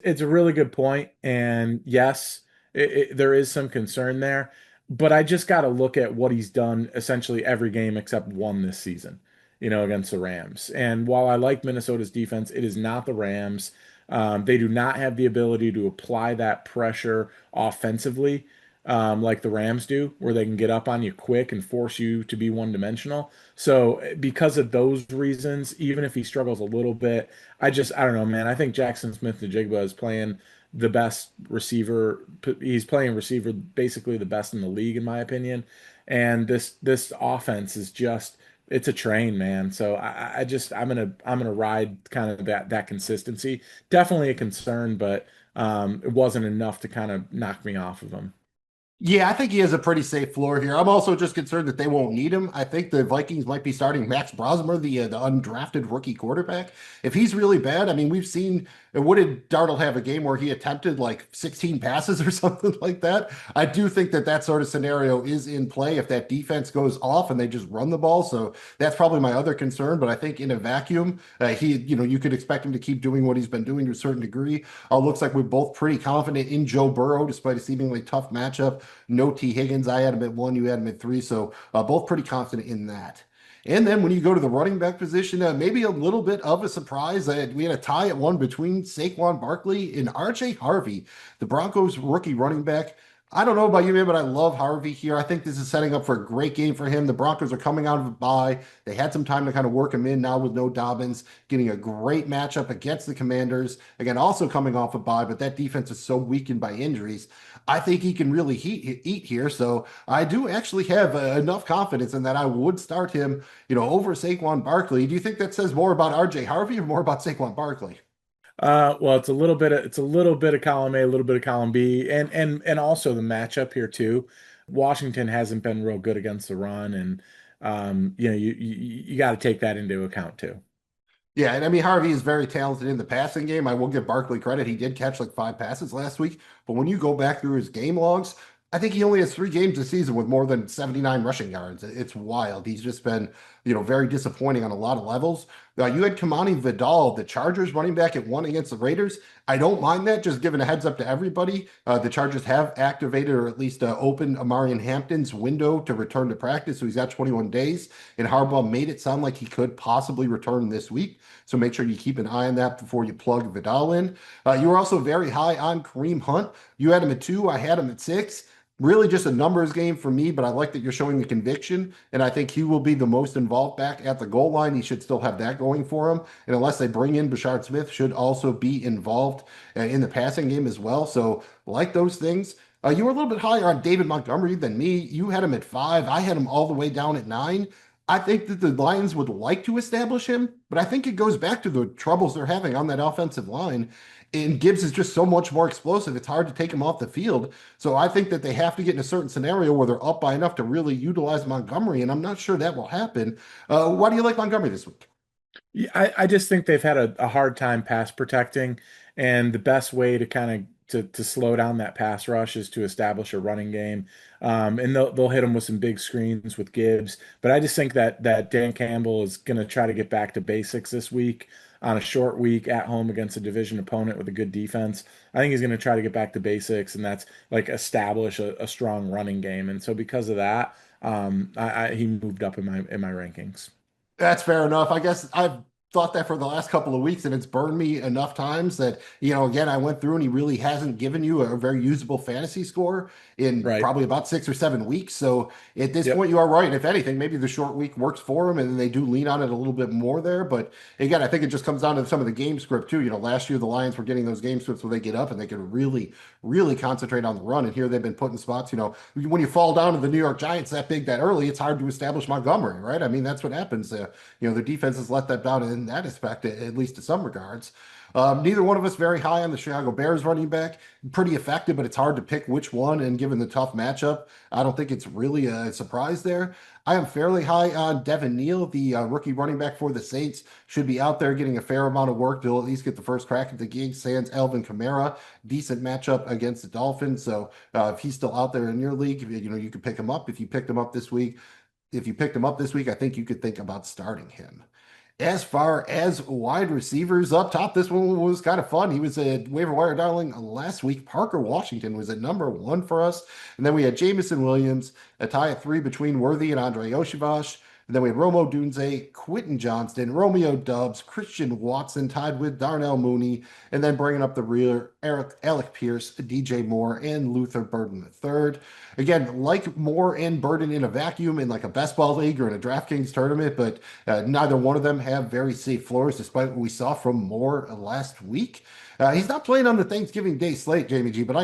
It's a really good point, and yes, there is some concern there, but I just got to look at what he's done essentially every game except one this season, against the Rams. And while I like Minnesota's defense, it is not the Rams. They do not have the ability to apply that pressure offensively, like the Rams do, where they can get up on you quick and force you to be one-dimensional. So, because of those reasons, even if he struggles a little bit, I don't know, man. I think Jackson Smith-Njigba is playing the best receiver. He's playing receiver basically the best in the league, in my opinion. And this offense is just it's a train, man. So I'm gonna ride kind of that consistency. Definitely a concern, but it wasn't enough to kind of knock me off of him. Yeah, I think he has a pretty safe floor here. I'm also just concerned that they won't need him. I think the Vikings might be starting Max Brosmer, the undrafted rookie quarterback. If he's really bad, I mean, we've seen what did Darnold have a game where he attempted like 16 passes or something like that? I do think that that sort of scenario is in play if that defense goes off and they just run the ball. So that's probably my other concern. But I think in a vacuum, you could expect him to keep doing what he's been doing to a certain degree. Looks like we're both pretty confident in Joe Burrow, despite a seemingly tough matchup. No T. Higgins. I had him at 1, you had him at 3. So both pretty confident in that. And then when you go to the running back position, maybe a little bit of a surprise. We had a tie at 1 between Saquon Barkley and RJ Harvey, the Broncos rookie running back. I don't know about you, man, but I love Harvey here. I think this is setting up for a great game for him. The Broncos are coming out of a bye. They had some time to kind of work him in now with no Dobbins, getting a great matchup against the Commanders. Again, also coming off a bye, but that defense is so weakened by injuries. I think he can really eat here. So I do actually have enough confidence in that I would start him, over Saquon Barkley. Do you think that says more about RJ Harvey or more about Saquon Barkley? Well, it's a little bit of column A, a little bit of column B, and also the matchup here too. Washington hasn't been real good against the run, and you got to take that into account too. Yeah, and I mean Harvey is very talented in the passing game. I will give Barkley credit. He did catch like 5 passes last week, but when you go back through his game logs, I think he only has 3 games this season with more than 79 rushing yards. It's wild. He's just been, very disappointing on a lot of levels. You had Kamani Vidal, the Chargers running back at 1 against the Raiders. I don't mind that, just giving a heads up to everybody. The Chargers have activated or at least opened Amarian Hampton's window to return to practice, so he's got 21 days. And Harbaugh made it sound like he could possibly return this week. So make sure you keep an eye on that before you plug Vidal in. You were also very high on Kareem Hunt. You had him at 2, I had him at 6. Really just a numbers game for me, but I like that you're showing the conviction, and I think he will be the most involved back at the goal line. He should still have that going for him, and unless they bring in Bashard Smith, should also be involved in the passing game as well. So like those things. You were a little bit higher on David Montgomery than me. You had him at 5. I had him all the way down at 9. I think that the Lions would like to establish him, but I think it goes back to the troubles they're having on that offensive line. And Gibbs is just so much more explosive. It's hard to take him off the field. So I think that they have to get in a certain scenario where they're up by enough to really utilize Montgomery, and I'm not sure that will happen. Why do you like Montgomery this week? Yeah, I just think they've had a hard time pass protecting, and the best way to kind of to slow down that pass rush is to establish a running game. And they'll hit them with some big screens with Gibbs. But I just think that Dan Campbell is going to try to get back to basics this week on a short week at home against a division opponent with a good defense. I think he's going to try to get back to basics, and that's like establish a strong running game. And so because of that, he moved up in my rankings. That's fair enough. I guess I've thought that for the last couple of weeks, and it's burned me enough times that, again, I went through and he really hasn't given you a very usable fantasy score in Right. probably about 6 or 7 weeks. So at this Yep. point, you are right. If anything, maybe the short week works for him and then they do lean on it a little bit more there. But again, I think it just comes down to some of the game script too. Last year the Lions were getting those game scripts where they get up and they can really, really concentrate on the run. And here they've been put in spots, when you fall down to the New York Giants that big, that early, it's hard to establish Montgomery, right? I mean, that's what happens. Their defense has let that down in that aspect, at least to some regards. Neither one of us very high on the Chicago Bears running back. Pretty effective, but it's hard to pick which one. And given the tough matchup, I don't think it's really a surprise there. I am fairly high on Devin Neal, the rookie running back for the Saints. Should be out there getting a fair amount of work. They'll at least get the first crack at the gig. Sans Alvin Kamara, decent matchup against the Dolphins. So if he's still out there in your league, you could pick him up. If you picked him up this week, I think you could think about starting him. As far as wide receivers up top, this one was kind of fun. He was a waiver wire darling last week. Parker Washington was at number one for us. And then we had Jamison Williams, a tie at three between Worthy and Andre Oshivash. And then we had Romo Dunze, Quentin Johnston, Romeo Dubs, Christian Watson tied with Darnell Mooney, and then bringing up the rear, Alec Pierce, DJ Moore, and Luther Burden III. Again, like Moore and Burden in a vacuum in like a best ball league or in a DraftKings tournament, but neither one of them have very safe floors, despite what we saw from Moore last week. He's not playing on the Thanksgiving Day slate, Jamie G, but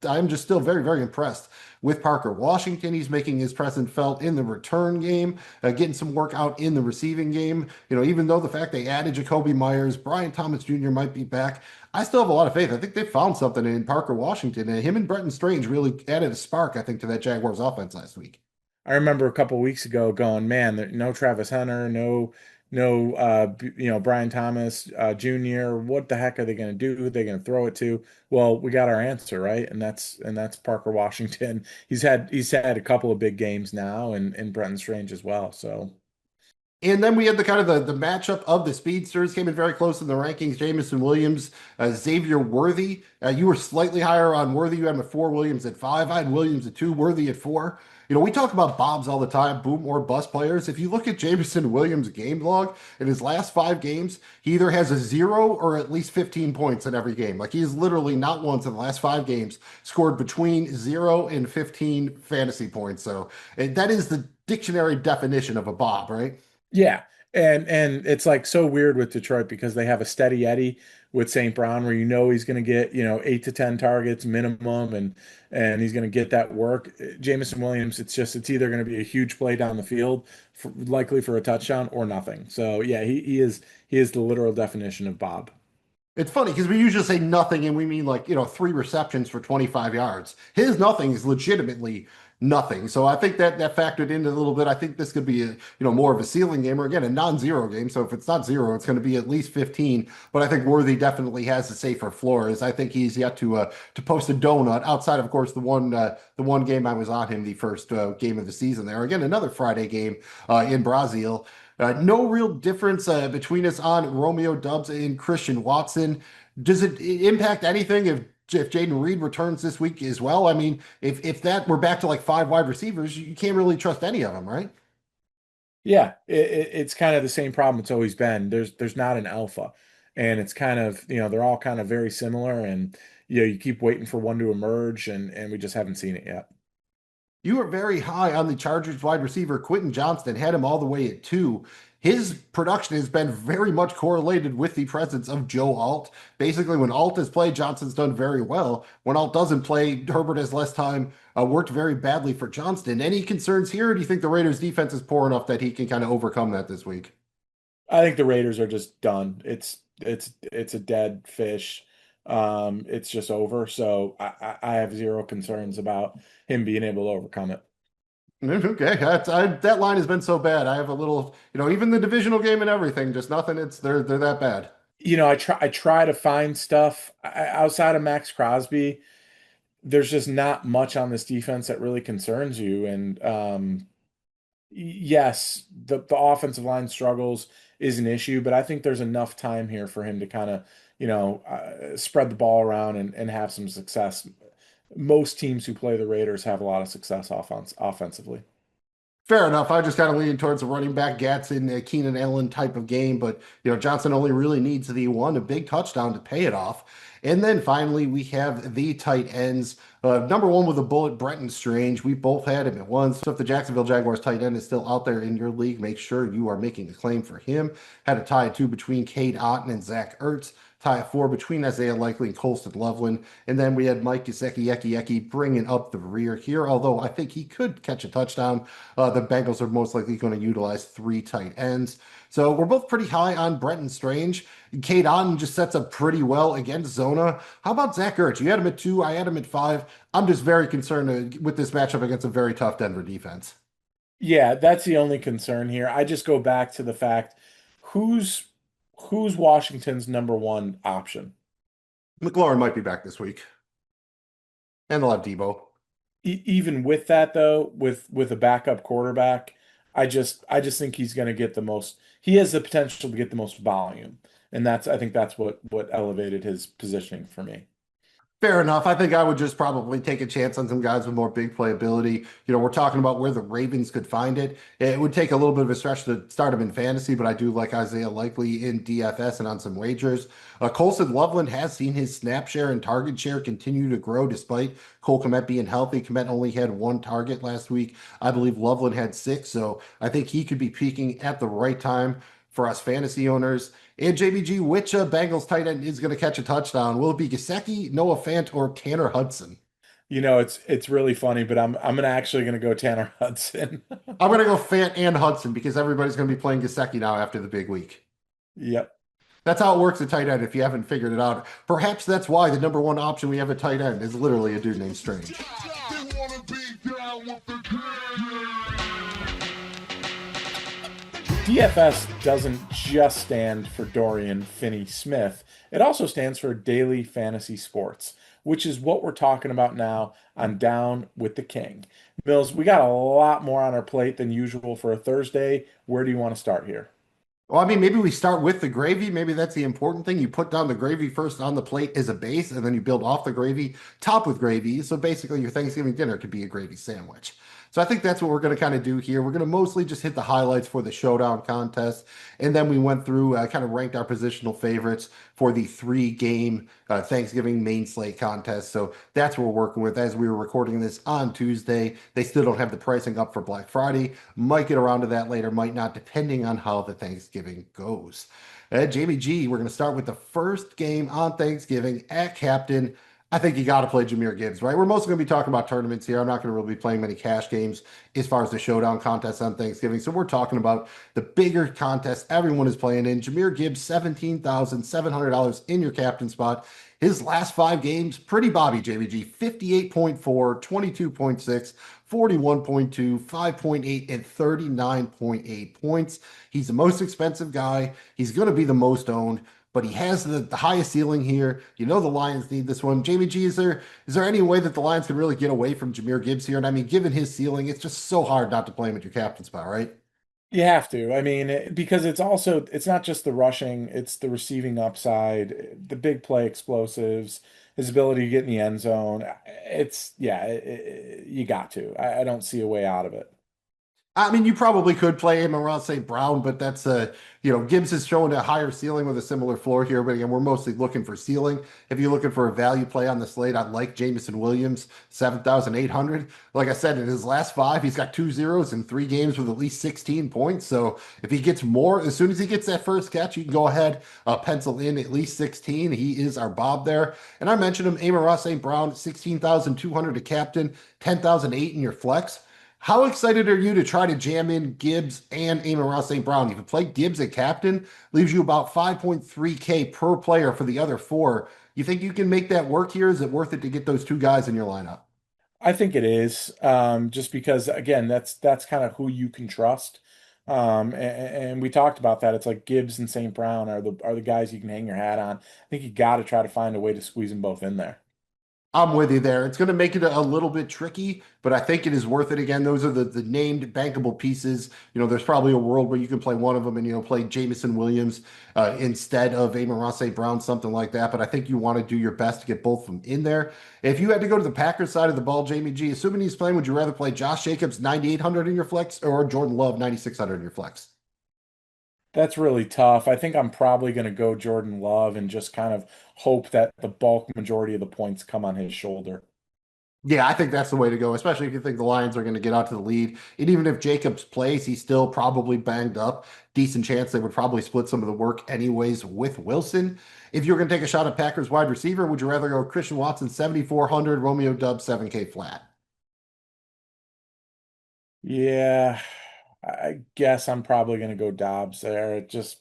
I'm just still very, very impressed with Parker Washington. He's making his presence felt in the return game, getting some work out in the receiving game. Even though the fact they added Jacoby Myers, Brian Thomas Jr. might be back, I still have a lot of faith. I think they found something in Parker Washington, and him and Brenton Strange really added a spark, I think, to that Jaguars offense last week. I remember a couple weeks ago going, man, no Travis Hunter, no, Brian Thomas Jr. What the heck are they going to do? Who are they going to throw it to? Well, we got our answer, right? And that's Parker Washington. He's had a couple of big games now, and Brenton Strange as well. So And then we had the kind of the matchup of the speedsters came in very close in the rankings. Jamison Williams, Xavier Worthy. You were slightly higher on Worthy. You had him at four, Williams at five. I had Williams at two, Worthy at four. We talk about Bobs all the time, boom or bust players. If you look at Jamison Williams' game log in his last five games, he either has a zero or at least 15 points in every game. Like he's literally not once in the last five games scored between 0 and 15 fantasy points. So that is the dictionary definition of a Bob, right? yeah, and it's like so weird with Detroit because they have a steady Eddie with St. Brown where he's going to get 8 to 10 targets minimum, and he's going to get that work. Jamison Williams, it's either going to be a huge play down the field, likely for a touchdown or nothing. So yeah, he is the literal definition of Bob. It's funny because we usually say nothing and we mean like, three receptions for 25 yards. His nothing is legitimately nothing. So I think that factored into a little bit. I think this could be more of a ceiling game or again, a non-zero game. So if it's not zero, it's going to be at least 15. But I think Worthy definitely has a safer floor as I think he's yet to post a donut outside of course, the one game I was on him, the first game of the season there. Again, another Friday game in Brazil. No real difference between us on Romeo Dubs and Christian Watson. Does it impact anything if Jaden Reed returns this week as well? I mean, if that we're back to like five wide receivers, you can't really trust any of them, right? Yeah, it's kind of the same problem it's always been. There's not an alpha, and it's kind of they're all kind of very similar, and you keep waiting for one to emerge, and we just haven't seen it yet. You were very high on the Chargers wide receiver Quentin Johnston, had him all the way at two. His production has been very much correlated with the presence of Joe Alt. Basically, when Alt has played, Johnston's done very well. When Alt doesn't play, Herbert has less time, worked very badly for Johnston. Any concerns here? Or do you think the Raiders' defense is poor enough that he can kind of overcome that this week? I think the Raiders are just done. It's a dead fish. It's just over. So I have zero concerns about him being able to overcome it. Okay, that line has been so bad. I have a little, even the divisional game and everything, just nothing. They're that bad. I try to find stuff outside of Max Crosby. There's just not much on this defense that really concerns you. And yes, the offensive line struggles is an issue, but I think there's enough time here for him to kind of, spread the ball around and have some success. Most teams who play the Raiders have a lot of success offensively. Fair enough. I just kind of leaning towards a running back Gatson, Keenan Allen type of game, but Johnson only really needs a big touchdown to pay it off. And then finally, we have the tight ends. Number one with a bullet, Brenton Strange. We both had him at once. So if the Jacksonville Jaguars tight end is still out there in your league, make sure you are making a claim for him. Had a tie two between Cade Otton and Zach Ertz. tie at 4 between Isaiah Likely and Colston Loveland. And then we had Mike Gesicki bringing up the rear here, although I think he could catch a touchdown. The Bengals are most likely going to utilize 3 tight ends. So we're both pretty high on Brenton Strange. Cade Otton just sets up pretty well against Zona. How about Zach Ertz? You had him at 2, I had him at 5. I'm just very concerned with this matchup against a very tough Denver defense. Yeah, that's the only concern here. I just go back to the fact who's who's Washington's number one option. McLaurin might be back this week, and they'll have Debo. Even with that though, with a backup quarterback, I just think he's going to get the most. He has the potential to get the most volume, and that's I think that's what elevated his positioning for me. Fair enough. I think I would just probably take a chance on some guys with more big playability. We're talking about where the Ravens could find it. It would take a little bit of a stretch to start him in fantasy, but I do like Isaiah Likely in DFS and on some wagers. Colson Loveland has seen his snap share and target share continue to grow despite Cole Kmet being healthy. Kmet only had 1 target last week. I believe Loveland had 6, so I think he could be peaking at the right time for us fantasy owners. And JBG, which Bengals tight end is going to catch a touchdown? Will it be Gesicki, Noah Fant, or Tanner Hudson? It's really funny, but I'm gonna actually gonna go Tanner Hudson. I'm going to go Fant and Hudson because everybody's going to be playing Gesicki now after the big week. Yep. That's how it works at tight end if you haven't figured it out. Perhaps that's why the number one option we have at tight end is literally a dude named Strange. DFS doesn't just stand for Dorian Finney-Smith. It also stands for Daily Fantasy Sports, which is what we're talking about now on Down with the King. Mills, we got a lot more on our plate than usual for a Thursday. Where do you want to start here? Well, I mean, maybe we start with the gravy. Maybe that's the important thing. You put down the gravy first on the plate as a base, and then you build off the gravy, top with gravy. So basically, your Thanksgiving dinner could be a gravy sandwich. So I think that's what we're going to kind of do here. We're going to mostly just hit the highlights for the showdown contest. And then we went through, kind of ranked our positional favorites for the 3-game Thanksgiving main slate contest. So that's what we're working with as we were recording this on Tuesday. They still don't have the pricing up for Black Friday. Might get around to that later, might not, depending on how the Thanksgiving goes. Jamie G, we're going to start with the first game on Thanksgiving at Captain. I think you got to play Jahmyr Gibbs, right? We're mostly going to be talking about tournaments here. I'm not going to really be playing many cash games as far as the showdown contest on Thanksgiving. So we're talking about the bigger contest everyone is playing in. Jahmyr Gibbs, $17,700 in your captain spot. His last 5 games, pretty Bobby, JVG, 58.4, 22.6, 41.2, 5.8, and 39.8 points. He's the most expensive guy. He's going to be the most owned, but he has the highest ceiling here. The Lions need this one. Jamie G, is there any way that the Lions can really get away from Jahmyr Gibbs here? And I mean, given his ceiling, it's just so hard not to play him at your captain spot, right? You have to. I mean, because it's not just the rushing, it's the receiving upside, the big play explosives, his ability to get in the end zone. You got to. I don't see a way out of it. I mean, you probably could play him around St. Brown, but that's Gibbs is showing a higher ceiling with a similar floor here. But again, we're mostly looking for ceiling. If you're looking for a value play on the slate, I like Jamison Williams, 7,800. Like I said, in his last 5, he's got 2 zeros in 3 games with at least 16 points. So if he gets more, as soon as he gets that first catch, you can go ahead, pencil in at least 16. He is our Bob there. And I mentioned him, Amon-Ra St. Brown, 16,200 to captain, 10,008 in your flex. How excited are you to try to jam in Gibbs and Amon-Ra St. Brown? If you play Gibbs at captain, leaves you about 5.3K per player for the other 4. You think you can make that work here? Is it worth it to get those 2 guys in your lineup? I think it is, just because again, that's kind of who you can trust. And we talked about that. It's like Gibbs and St. Brown are the guys you can hang your hat on. I think you got to try to find a way to squeeze them both in there. I'm with you there. It's going to make it a little bit tricky, but I think it is worth it. Again, those are the named bankable pieces. There's probably a world where you can play one of them and, play Jamison Williams instead of Amon-Ra St. Brown, something like that. But I think you want to do your best to get both of them in there. If you had to go to the Packers side of the ball, Jamie G, assuming he's playing, would you rather play Josh Jacobs 9,800 in your flex or Jordan Love 9,600 in your flex? That's really tough. I think I'm probably going to go Jordan Love and just kind of hope that the bulk majority of the points come on his shoulder. Yeah, I think that's the way to go, especially if you think the Lions are going to get out to the lead. And even if Jacobs plays, he's still probably banged up. Decent chance they would probably split some of the work anyways with Wilson. If you're going to take a shot at Packers wide receiver, would you rather go Christian Watson 7,400, Romeo Dubs 7K flat? Yeah, I guess I'm probably going to go Dobbs there. Just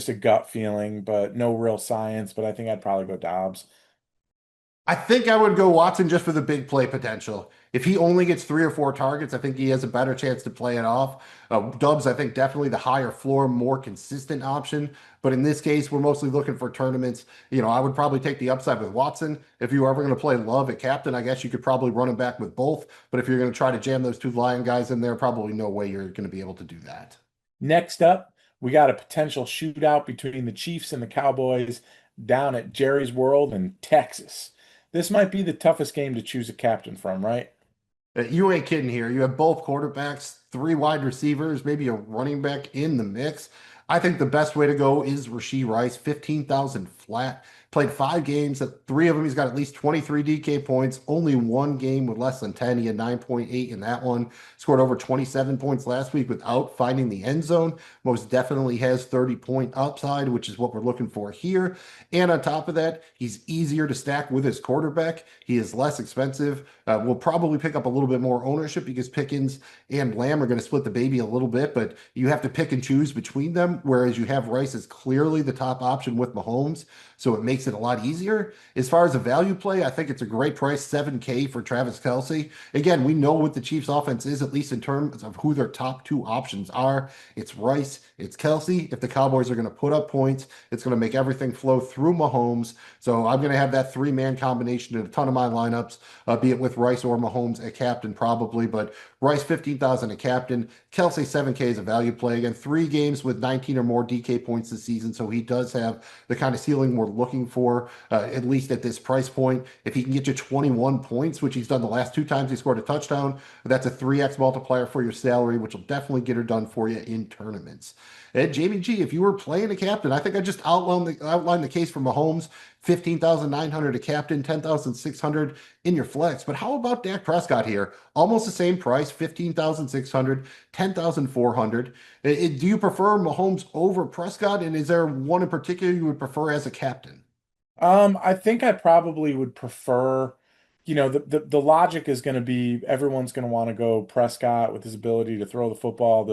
a gut feeling, but no real science, but I think I'd probably go Dobbs. I think I would go Watson just for the big play potential. If he only gets 3 or 4 targets, I think he has a better chance to play it off. Dubs, I think definitely the higher floor, more consistent option. But in this case, we're mostly looking for tournaments. I would probably take the upside with Watson. If you were ever going to play Love at captain, I guess you could probably run him back with both. But if you're going to try to jam those two Lion guys in there, probably no way you're going to be able to do that. Next up, we got a potential shootout between the Chiefs and the Cowboys down at Jerry's World in Texas. This might be the toughest game to choose a captain from, right? You ain't kidding here. You have both quarterbacks, three wide receivers, maybe a running back in the mix. I think the best way to go is Rashee Rice, 15,000 flat. Played 5 games. At 3 of them, he's got at least 23 DK points. Only one game with less than 10. He had 9.8 in that one. Scored over 27 points last week without finding the end zone. Most definitely has 30-point upside, which is what we're looking for here. And on top of that, he's easier to stack with his quarterback. He is less expensive. We'll probably pick up a little bit more ownership because Pickens and Lamb are going to split the baby a little bit, but you have to pick and choose between them. Whereas you have Rice as clearly the top option with Mahomes, so it makes it a lot easier. As far as a value play, I think it's a great price, 7K for Travis Kelce. Again, we know what the Chiefs' offense is, at least in terms of who their top two options are. It's Rice, it's Kelce. If the Cowboys are going to put up points, it's going to make everything flow through Mahomes. So I'm going to have that three-man combination in a ton of my lineups, be it with Rice or Mahomes at captain probably, but Rice 15,000 a captain, Kelce 7K is a value play. Again, 3 games with 19 or more DK points this season, so he does have the kind of ceiling we're looking for, at least at this price point. If he can get you 21 points, which he's done the last 2 times he scored a touchdown, that's a 3x multiplier for your salary, which will definitely get her done for you in tournaments. And Jamie G, if you were playing a captain, I think I just outlined the case for Mahomes, 15,900 a captain, 10,600 in your flex. But how about Dak Prescott here? Almost the same price, 15,600, 10,400. Do you prefer Mahomes over Prescott? And is there one in particular you would prefer as a captain? I think I probably would prefer, the logic is going to be everyone's going to want to go Prescott with his ability to throw the football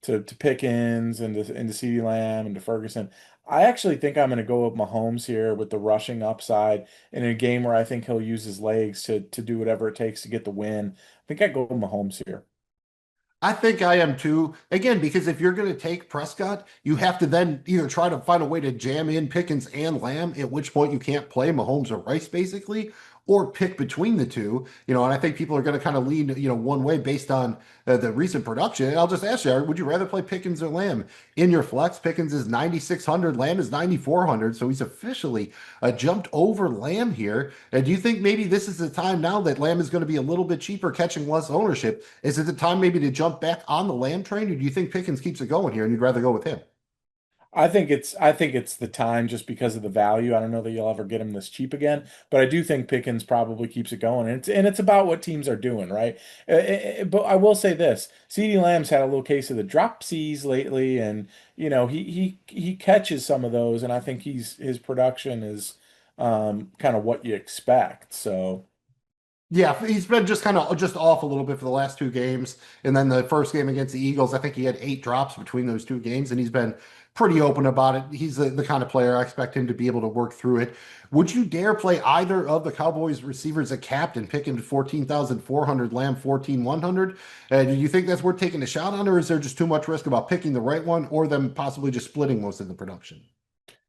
to Pickens and to CeeDee Lamb and to Ferguson. I actually think I'm going to go with Mahomes here with the rushing upside in a game where I think he'll use his legs to do whatever it takes to get the win. I think I go with Mahomes here. I think I am too. Again, because if you're going to take Prescott, you have to then either try to find a way to jam in Pickens and Lamb, at which point you can't play Mahomes or Rice, basically, or pick between the two. And I think people are going to kind of lean, one way based on the recent production. And I'll just ask you, would you rather play Pickens or Lamb? In your flex, Pickens is 9,600, Lamb is 9,400. So he's officially jumped over Lamb here. And do you think maybe this is the time now that Lamb is going to be a little bit cheaper, catching less ownership? Is it the time maybe to jump back on the Lamb train, or do you think Pickens keeps it going here and you'd rather go with him? I think it's the time just because of the value. I don't know that you'll ever get him this cheap again, but I do think Pickens probably keeps it going. And it's about what teams are doing, right? But I will say this: CeeDee Lamb's had a little case of the dropsies lately, and he catches some of those, and I think his production is kind of what you expect. So Yeah, he's been just kind of just off a little bit for the last 2 games. And then the first game against the Eagles, I think he had 8 drops between those 2 games, and he's been pretty open about it. He's the kind of player I expect him to be able to work through it. Would you dare play either of the Cowboys receivers at captain, picking 14,400, Lamb 14,100? Do you think that's worth taking a shot on, or is there just too much risk about picking the right one or them possibly just splitting most of the production?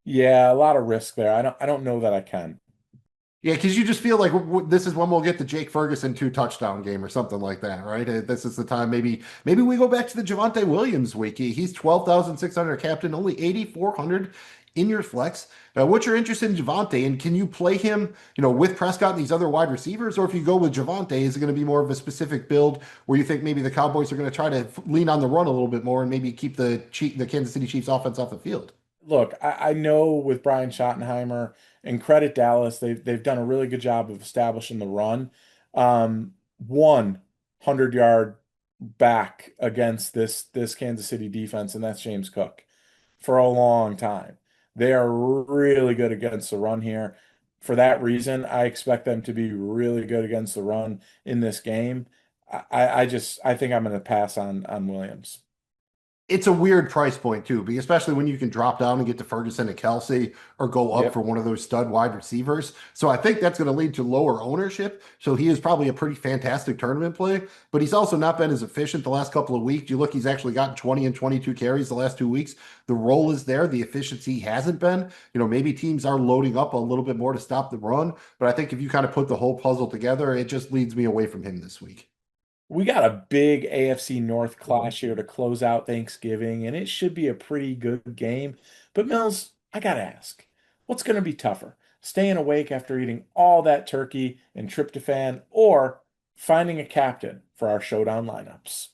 yeah, a lot of risk there. I don't know that I can. Yeah, because you just feel like this is when we'll get the Jake Ferguson 2 touchdown game or something like that, right? This is the time. Maybe we go back to the Javonte Williams week. He's 12,600 captain, only 8,400 in your flex. What's your interest in Javonte, and can you play him, with Prescott and these other wide receivers, or if you go with Javonte, is it going to be more of a specific build where you think maybe the Cowboys are going to try to lean on the run a little bit more and maybe keep the Kansas City Chiefs offense off the field? Look, I know with Brian Schottenheimer and credit Dallas, they've done a really good job of establishing the run. One 100-yard back against this Kansas City defense, and that's James Cook for a long time. They are really good against the run here. For that reason, I expect them to be really good against the run in this game. I think I'm going to pass on Williams. It's a weird price point too, especially when you can drop down and get to Ferguson and Kelsey or go up for Yep. one of those stud wide receivers. So I think that's going to lead to lower ownership. So he is probably a pretty fantastic tournament play, but he's also not been as efficient the last couple of weeks. You look, he's actually gotten 20 and 22 carries the last 2 weeks. The role is there. The efficiency hasn't been. Maybe teams are loading up a little bit more to stop the run, but I think if you kind of put the whole puzzle together, it just leads me away from him this week. We got a big AFC North clash here to close out Thanksgiving, and it should be a pretty good game. But Mills, I gotta ask, what's going to be tougher? Staying awake after eating all that turkey and tryptophan, or finding a captain for our showdown lineups?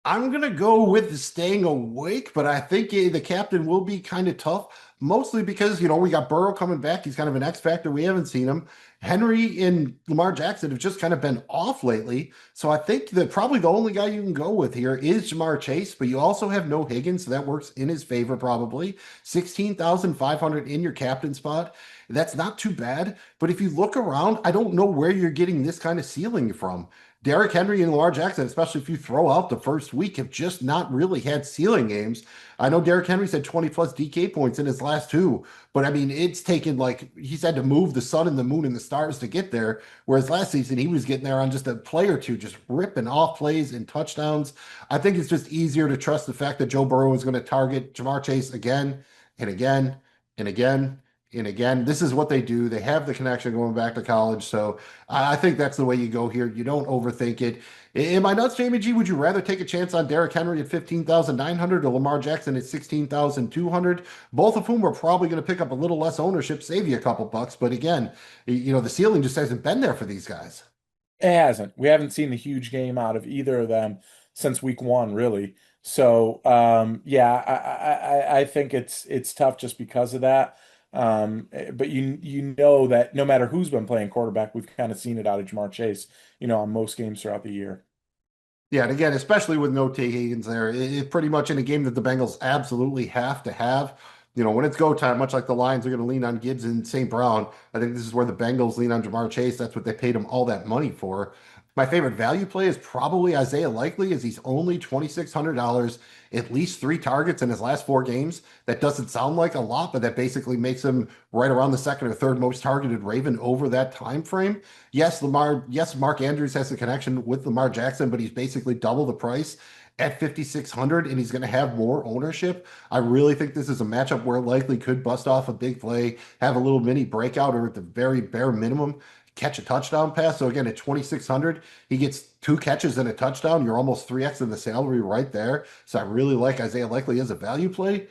I'm gonna go with staying awake, but I think the captain will be kind of tough, mostly because we got Burrow coming back. He's kind of an X factor. We haven't seen him. Henry and Lamar Jackson have just kind of been off lately, so I think that probably the only guy you can go with here is Jamar Chase. But you also have no Higgins, so that works in his favor probably. 16,500 in your captain spot. That's not too bad. But if you look around, I don't know where you're getting this kind of ceiling from. Derrick Henry and Lamar Jackson, especially if you throw out the first week, have just not really had ceiling games. I know Derrick Henry's had 20 plus DK points in his last two, but I mean, it's taken like he's had to move the sun and the moon and the stars to get there. Whereas last season, he was getting there on just a play or two, just ripping off plays and touchdowns. I think it's just easier to trust the fact that Joe Burrow is going to target Jamar Chase again and again and again. And again, this is what they do. They have the connection going back to college. So I think that's the way you go here. You don't overthink it. Am I nuts, Jamie G? Would you rather take a chance on Derrick Henry at 15,900 or Lamar Jackson at 16,200? Both of whom are probably going to pick up a little less ownership, save you a couple bucks. But again, the ceiling just hasn't been there for these guys. It hasn't. We haven't seen a huge game out of either of them since week one, really. So, yeah, I think it's tough just because of that. But you know that no matter who's been playing quarterback, we've kind of seen it out of Jamar Chase, on most games throughout the year. Yeah, and again, especially with no T. Higgins there, it pretty much in a game that the Bengals absolutely have to have. When it's go time, much like the Lions are going to lean on Gibbs and St. Brown, I think this is where the Bengals lean on Jamar Chase. That's what they paid him all that money for. My favorite value play is probably Isaiah Likely, as he's only $2,600, at least 3 targets in his last 4 games. That doesn't sound like a lot, but that basically makes him right around the second or third most targeted Raven over that time frame. Yes, Mark Andrews has a connection with Lamar Jackson, but he's basically double the price at 5,600 and he's going to have more ownership. I really think this is a matchup where Likely could bust off a big play, have a little mini breakout, or at the very bare minimum, catch a touchdown pass. So again, at 2,600, he gets 2 catches and a touchdown. You're almost 3x in the salary right there. So I really like Isaiah Likely as a value play.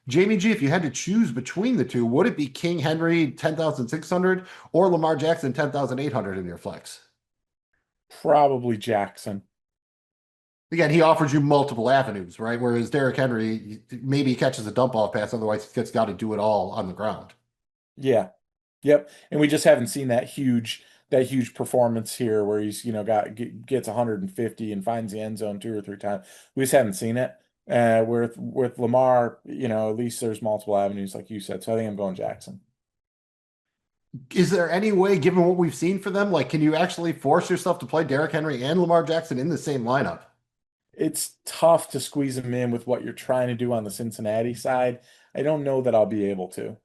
Jamie G, if you had to choose between the two, would it be King Henry 10,600 or Lamar Jackson 10,800 in your flex? Probably Jackson. Again, he offers you multiple avenues, right? Whereas Derrick Henry, maybe he catches a dump off pass, otherwise he's got to do it all on the ground. Yeah. Yep. And we just haven't seen that huge performance here where he's, gets 150 and finds the end zone 2 or 3 times. We just haven't seen it. With Lamar, at least there's multiple avenues, like you said. So I think I'm going Jackson. Is there any way, given what we've seen for them, like can you actually force yourself to play Derrick Henry and Lamar Jackson in the same lineup? It's tough to squeeze them in with what you're trying to do on the Cincinnati side. I don't know that I'll be able to.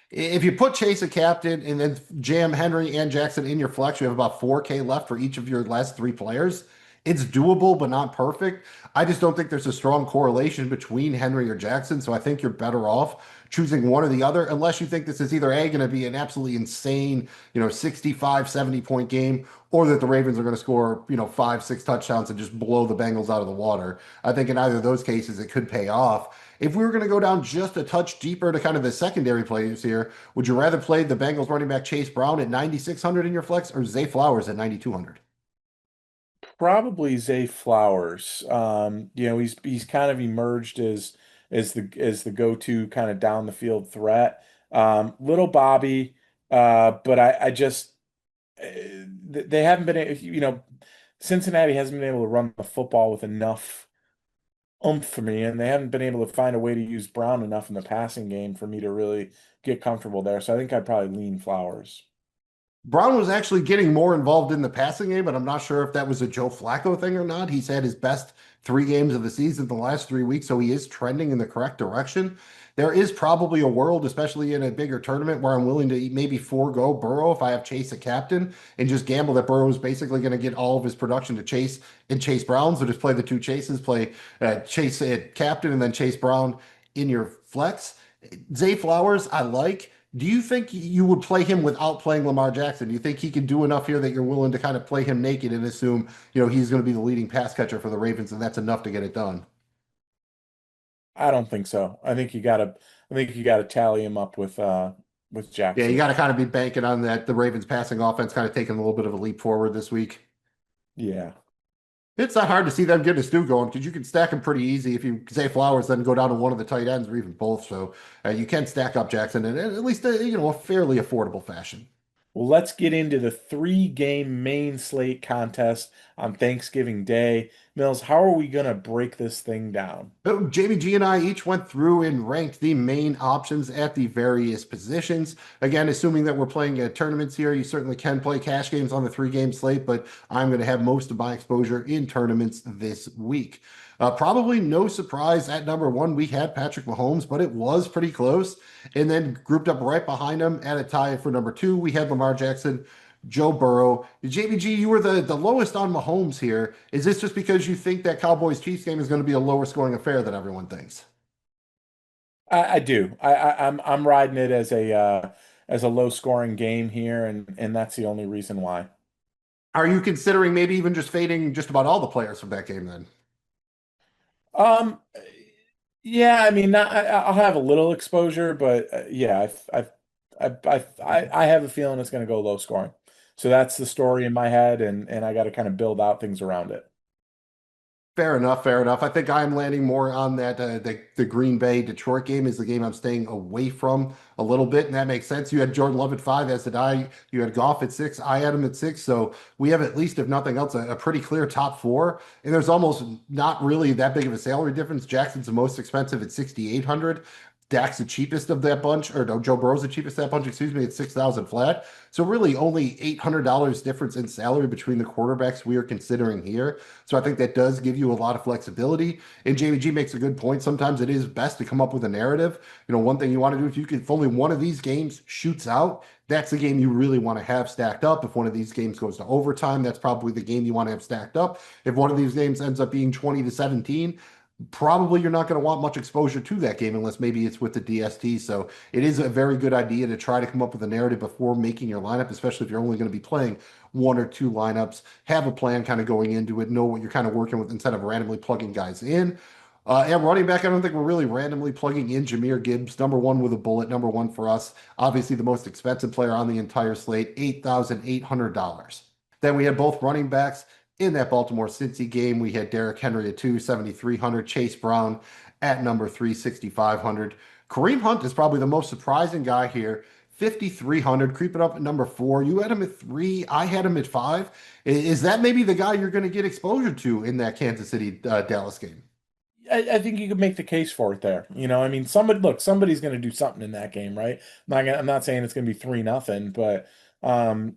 If you put Chase a captain and then jam Henry and Jackson in your flex, you have about 4K left for each of your last 3 players. It's doable, but not perfect. I just don't think there's a strong correlation between Henry or Jackson. So I think you're better off choosing one or the other, unless you think this is either A, going to be an absolutely insane, 65, 70 point game, or that the Ravens are going to score, 5, 6 touchdowns and just blow the Bengals out of the water. I think in either of those cases, it could pay off. If we were going to go down just a touch deeper to kind of the secondary plays here, would you rather play the Bengals running back Chase Brown at 9,600 in your flex or Zay Flowers at 9,200? Probably Zay Flowers. He's kind of emerged as the go-to kind of down the field threat. Little Bobby, but I just uh, they haven't been, Cincinnati hasn't been able to run the football with enough oomph for me, and they haven't been able to find a way to use Brown enough in the passing game for me to really get comfortable there. So I think I'd probably lean Flowers. Brown was actually getting more involved in the passing game, but I'm not sure if that was a Joe Flacco thing or not. He's had his best 3 games of the season the last 3 weeks, so he is trending in the correct direction. There is probably a world, especially in a bigger tournament, where I'm willing to maybe forego Burrow if I have Chase a captain and just gamble that Burrow is basically going to get all of his production to Chase and Chase Brown. So just play the two Chases, play Chase at captain and then Chase Brown in your flex. Zay Flowers, I like. Do you think you would play him without playing Lamar Jackson? Do you think he can do enough here that you're willing to kind of play him naked and assume, he's going to be the leading pass catcher for the Ravens and that's enough to get it done? I don't think so. I think you gotta tally him up with Yeah, you Jackson. got to kind of be banking on that. The Ravens passing offense kind of taking a little bit of a leap forward this week. Yeah. It's not hard to see them getting a stew going because you can stack them pretty easy if you say Flowers, then go down to one of the tight ends or even both. So you can stack up Jackson in at least a fairly affordable fashion. Well, let's get into the three-game main slate contest on Thanksgiving Day. Mills, how are we gonna break this thing down? So Jamie G and I each went through and ranked the main options at the various positions. Again, assuming that we're playing tournaments here, you certainly can play cash games on the 3 game slate, but I'm going to have most of my exposure in tournaments this week. Probably no surprise at number one, we had Patrick Mahomes, but it was pretty close. And then grouped up right behind him at a tie for number two, we had Lamar Jackson, Joe Burrow. JBG, you were the lowest on Mahomes here. Is this just because you think that Cowboys Chiefs game is going to be a lower scoring affair than everyone thinks? I do. I'm riding it as a low scoring game here, and that's the only reason why. Are you considering maybe even just fading just about all the players from that game then? Um, yeah, I mean, I'll have a little exposure, but yeah, I have a feeling it's going to go low scoring. So that's the story in my head, and I got to kind of build out things around it. Fair enough, fair enough. I think I'm landing more on that the Green Bay Detroit game is the game I'm staying away from a little bit, and that makes sense. You had Jordan Love at 5, as did I. You had Goff at 6. I had him at 6. So we have at least, if nothing else, a pretty clear top four. And there's almost not really that big of a salary difference. Jackson's the most expensive at 6,800. Dak's the cheapest of that bunch, or no, Joe Burrow's the cheapest of that bunch, excuse me, at 6,000 flat. So really only $800 difference in salary between the quarterbacks we are considering here. So I think that does give you a lot of flexibility. And Jamie G makes a good point. Sometimes it is best to come up with a narrative. One thing you want to do if only one of these games shoots out, that's the game you really want to have stacked up. If one of these games goes to overtime, that's probably the game you want to have stacked up. If one of these games ends up being 20-17, probably you're not going to want much exposure to that game unless maybe it's with the DST. So it is a very good idea to try to come up with a narrative before making your lineup, especially if you're only going to be playing one or two lineups. Have a plan kind of going into it, know what you're kind of working with instead of randomly plugging guys in. And running back, I don't think we're really randomly plugging in Jahmyr Gibbs, number one with a bullet, number one for us. Obviously, the most expensive player on the entire slate, $8,800. Then we had both running backs in that Baltimore Cincy game. We had Derrick Henry at 2, 7,300, Chase Brown at number 3, 6,500. Kareem Hunt is probably the most surprising guy here. 5,300, creeping up at number 4. You had him at 3. I had him at 5. Is that maybe the guy you're going to get exposure to in that Kansas City Dallas game? I think you could make the case for it there. I mean, somebody's going to do something in that game, right? I'm not saying it's going to be 3-0, but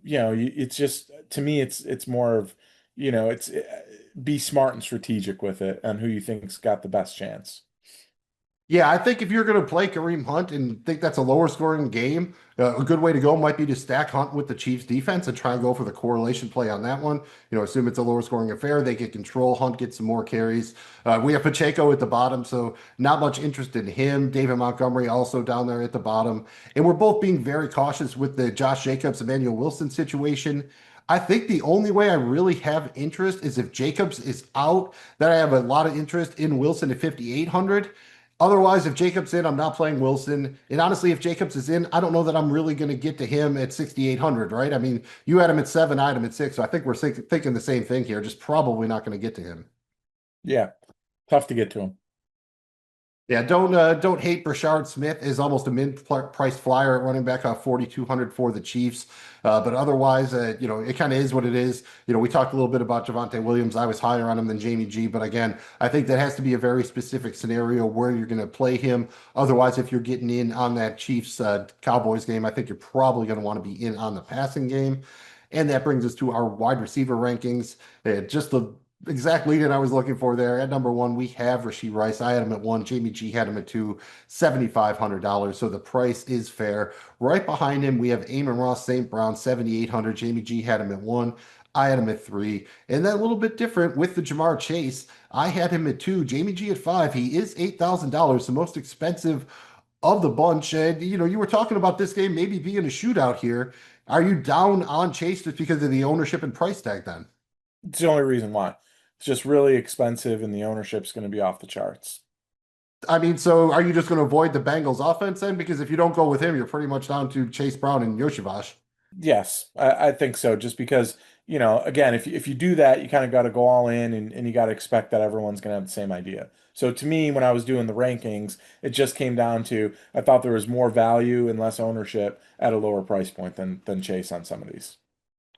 it's just to me, it's more of, it's be smart and strategic with it and who you think's got the best chance. Yeah, I think if you're going to play Kareem Hunt and think that's a lower scoring game, a good way to go might be to stack Hunt with the Chiefs defense and try and go for the correlation play on that one. Assume it's a lower scoring affair. They get control. Hunt gets some more carries. We have Pacheco at the bottom, so not much interest in him. David Montgomery also down there at the bottom. And we're both being very cautious with the Josh Jacobs, Emmanuel Wilson situation. I think the only way I really have interest is if Jacobs is out, then I have a lot of interest in Wilson at 5,800. Otherwise, if Jacobs in, I'm not playing Wilson. And honestly, if Jacobs is in, I don't know that I'm really going to get to him at 6,800, right? I mean, you had him at 7, I had him at 6. So I think we're thinking the same thing here. Just probably not going to get to him. Yeah, tough to get to him. Yeah, don't hate Brashard Smith is almost a mid-priced flyer at running back off 4,200 for the Chiefs. But otherwise, it kind of is what it is. We talked a little bit about Javonte Williams. I was higher on him than Jamie G, but again, I think that has to be a very specific scenario where you're going to play him. Otherwise, if you're getting in on that Chiefs Cowboys game, I think you're probably going to want to be in on the passing game. And that brings us to our wide receiver rankings. Just the exact lead that I was looking for there. At number one, we have Rashee Rice. I had him at one. Jamie G had him at two, $7,500. So the price is fair. Right behind him, we have Amon Ross St. Brown, 7,800. Jamie G had him at one. I had him at three. And then a little bit different with the Jamar Chase. I had him at two. Jamie G at five. He is $8,000, the most expensive of the bunch. And you were talking about this game maybe being a shootout here. Are you down on Chase just because of the ownership and price tag then? It's the only reason why. It's just really expensive and the ownership's going to be off the charts. I mean, so are you just going to avoid the Bengals offense then? Because if you don't go with him, you're pretty much down to Chase Brown and Yoshivash. Yes, I think so. Just because, again, if you do that, you kind of got to go all in and you got to expect that everyone's going to have the same idea. So to me, when I was doing the rankings, it just came down to I thought there was more value and less ownership at a lower price point than Chase on some of these.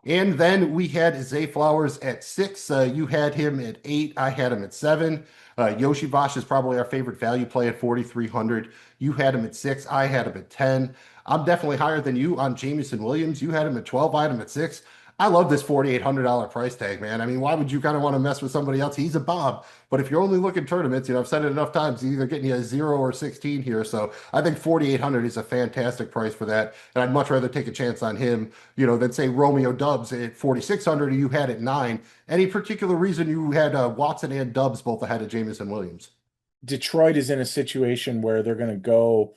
And then we had Zay Flowers at six. You had him at eight. I had him at seven. Yoshi Vosh is probably our favorite value play at 4,300. You had him at six. I had him at 10. I'm definitely higher than you on Jamison Williams. You had him at 12. I had him at six. I love this $4,800 price tag, man. I mean, why would you kind of want to mess with somebody else? He's a Bob. But if you're only looking tournaments, I've said it enough times, he's either getting you a 0 or 16 here. So I think 4,800 is a fantastic price for that. And I'd much rather take a chance on him, than say Romeo Dubs at 4,600 you had at nine. Any particular reason you had Watson and Dubs both ahead of Jamison Williams? Detroit is in a situation where they're going to go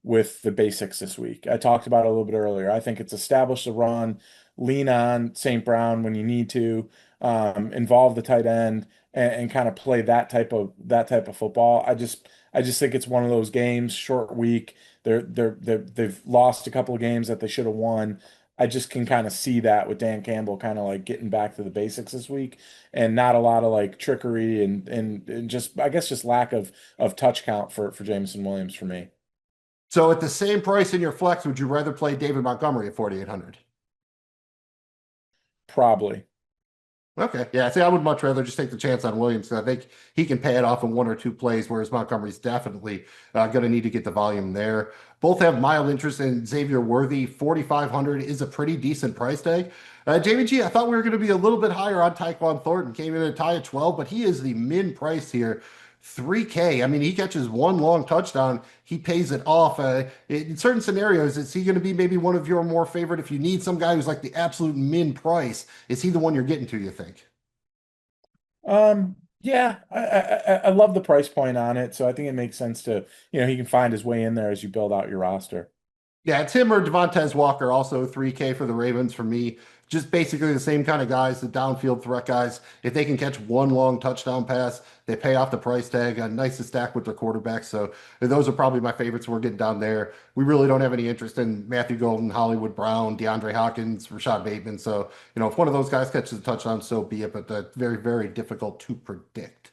with the basics this week. I talked about it a little bit earlier. I think it's establish the run, lean on St. Brown when you need to, involve the tight end and kind of play that type of football. I just think it's one of those games, short week. They've lost a couple of games that they should have won. I just can kind of see that with Dan Campbell kind of like getting back to the basics this week and not a lot of like trickery and just I guess just lack of touch count for Jameson Williams for me. So at the same price in your flex, would you rather play David Montgomery at 4,800? Probably. Okay. Yeah. See, I would much rather just take the chance on Williams because I think he can pay it off in one or two plays, whereas Montgomery's definitely going to need to get the volume there. Both have mild interest in Xavier Worthy. 4,500 is a pretty decent price tag. Jamie G, I thought we were going to be a little bit higher on Tyquan Thornton. Came in at a tie at 12, but he is the min price here. 3K. I mean, he catches one long touchdown, he pays it off. In certain scenarios, is he going to be maybe one of your more favorite? If you need some guy who's like the absolute min price, is he the one you're getting to, you think? Yeah, I love the price point on it, so I think it makes sense to, he can find his way in there as you build out your roster. Yeah, it's him or Devontae Walker, also 3K for the Ravens for me. Just basically the same kind of guys, the downfield threat guys. If they can catch one long touchdown pass, they pay off the price tag. Nice to stack with their quarterbacks. So those are probably my favorites. We're getting down there. We really don't have any interest in Matthew Golden, Hollywood Brown, DeAndre Hopkins, Rashad Bateman. So, if one of those guys catches a touchdown, so be it. But very, very difficult to predict.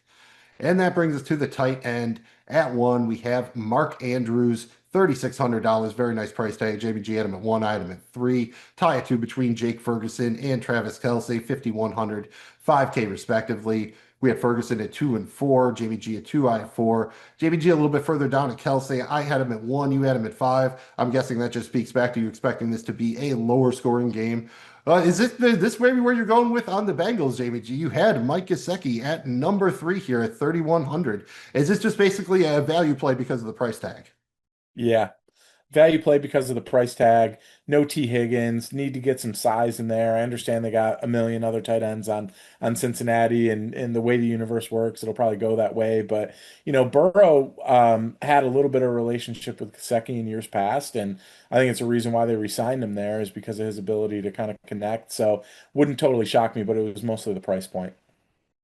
And that brings us to the tight end. At one, we have Mark Andrews, $3,600. Very nice price tag. JBG had him at one, I had him at three. Tie at two between Jake Ferguson and Travis Kelce, 5,100, 5K respectively. We had Ferguson at two and four, Jamie G at two, I at four. JBG a little bit further down at Kelsey. I had him at one, you had him at five. I'm guessing that just speaks back to you expecting this to be a lower scoring game. Is this maybe where you're going with on the Bengals, Jamie G? You had Mike Gesicki at number three here at 3,100. Is this just basically a value play because of the price tag? Yeah. Value play because of the price tag. No T. Higgins. Need to get some size in there. I understand they got a million other tight ends on Cincinnati, and the way the universe works, it'll probably go that way. But Burrow had a little bit of a relationship with Gesicki in years past, and I think it's a reason why they re-signed him there is because of his ability to kind of connect. So wouldn't totally shock me, but it was mostly the price point.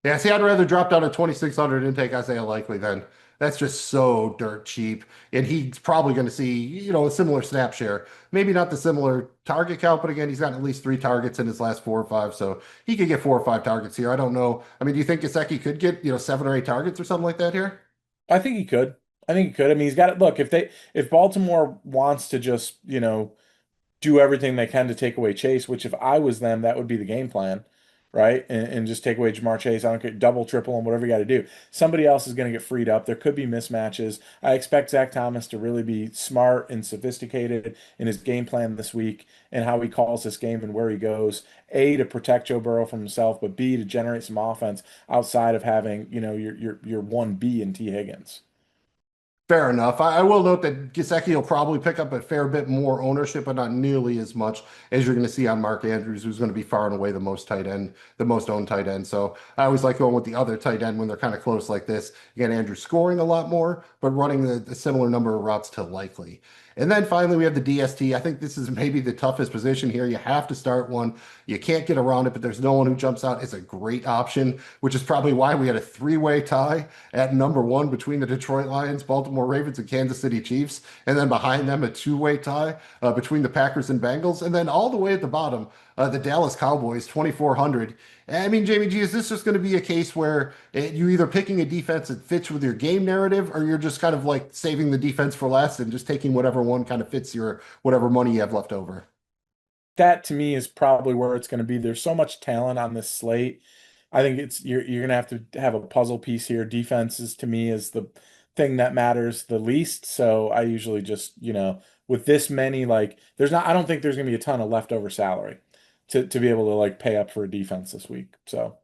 Yeah, see, I'd rather drop down to 2,600 and take Isaiah Likely then. That's just so dirt cheap. And he's probably going to see, a similar snap share. Maybe not the similar target count, but again, he's gotten at least three targets in his last four or five. So he could get four or five targets here. I don't know. I mean, do you think Gesicki could get, seven or eight targets or something like that here? I think he could. I think he could. I mean, he's got it. Look, if Baltimore wants to just, do everything they can to take away Chase, which if I was them, that would be the game plan, right? And just take away Jamar Chase. I don't care, double, triple, and whatever you got to do. Somebody else is going to get freed up. There could be mismatches. I expect Zach Thomas to really be smart and sophisticated in his game plan this week and how he calls this game and where he goes. A, to protect Joe Burrow from himself, but B, to generate some offense outside of having, your 1B and T. Higgins. Fair enough. I will note that Gesicki will probably pick up a fair bit more ownership, but not nearly as much as you're going to see on Mark Andrews, who's going to be far and away the most tight end, the most owned tight end. So I always like going with the other tight end when they're kind of close like this. Again, Andrews scoring a lot more, but running the similar number of routes to likely. And then finally, we have the DST. I think this is maybe the toughest position here. You have to start one. You can't get around it, but there's no one who jumps out as a great option, which is probably why we had a three-way tie at number one between the Detroit Lions, Baltimore Ravens, and Kansas City Chiefs. And then behind them, a two-way tie between the Packers and Bengals. And then all the way at the bottom, the Dallas Cowboys, 2,400. I mean, Jamie G, is this just going to be a case where you're either picking a defense that fits with your game narrative, or you're just kind of like saving the defense for last and just taking whatever one kind of fits your whatever money you have left over? That to me is probably where it's going to be. There's so much talent on this slate. I think you're going to have a puzzle piece here. Defenses to me is the thing that matters the least. So I usually just, with this many, like I don't think there's going to be a ton of leftover salary to be able to like pay up for a defense this week. So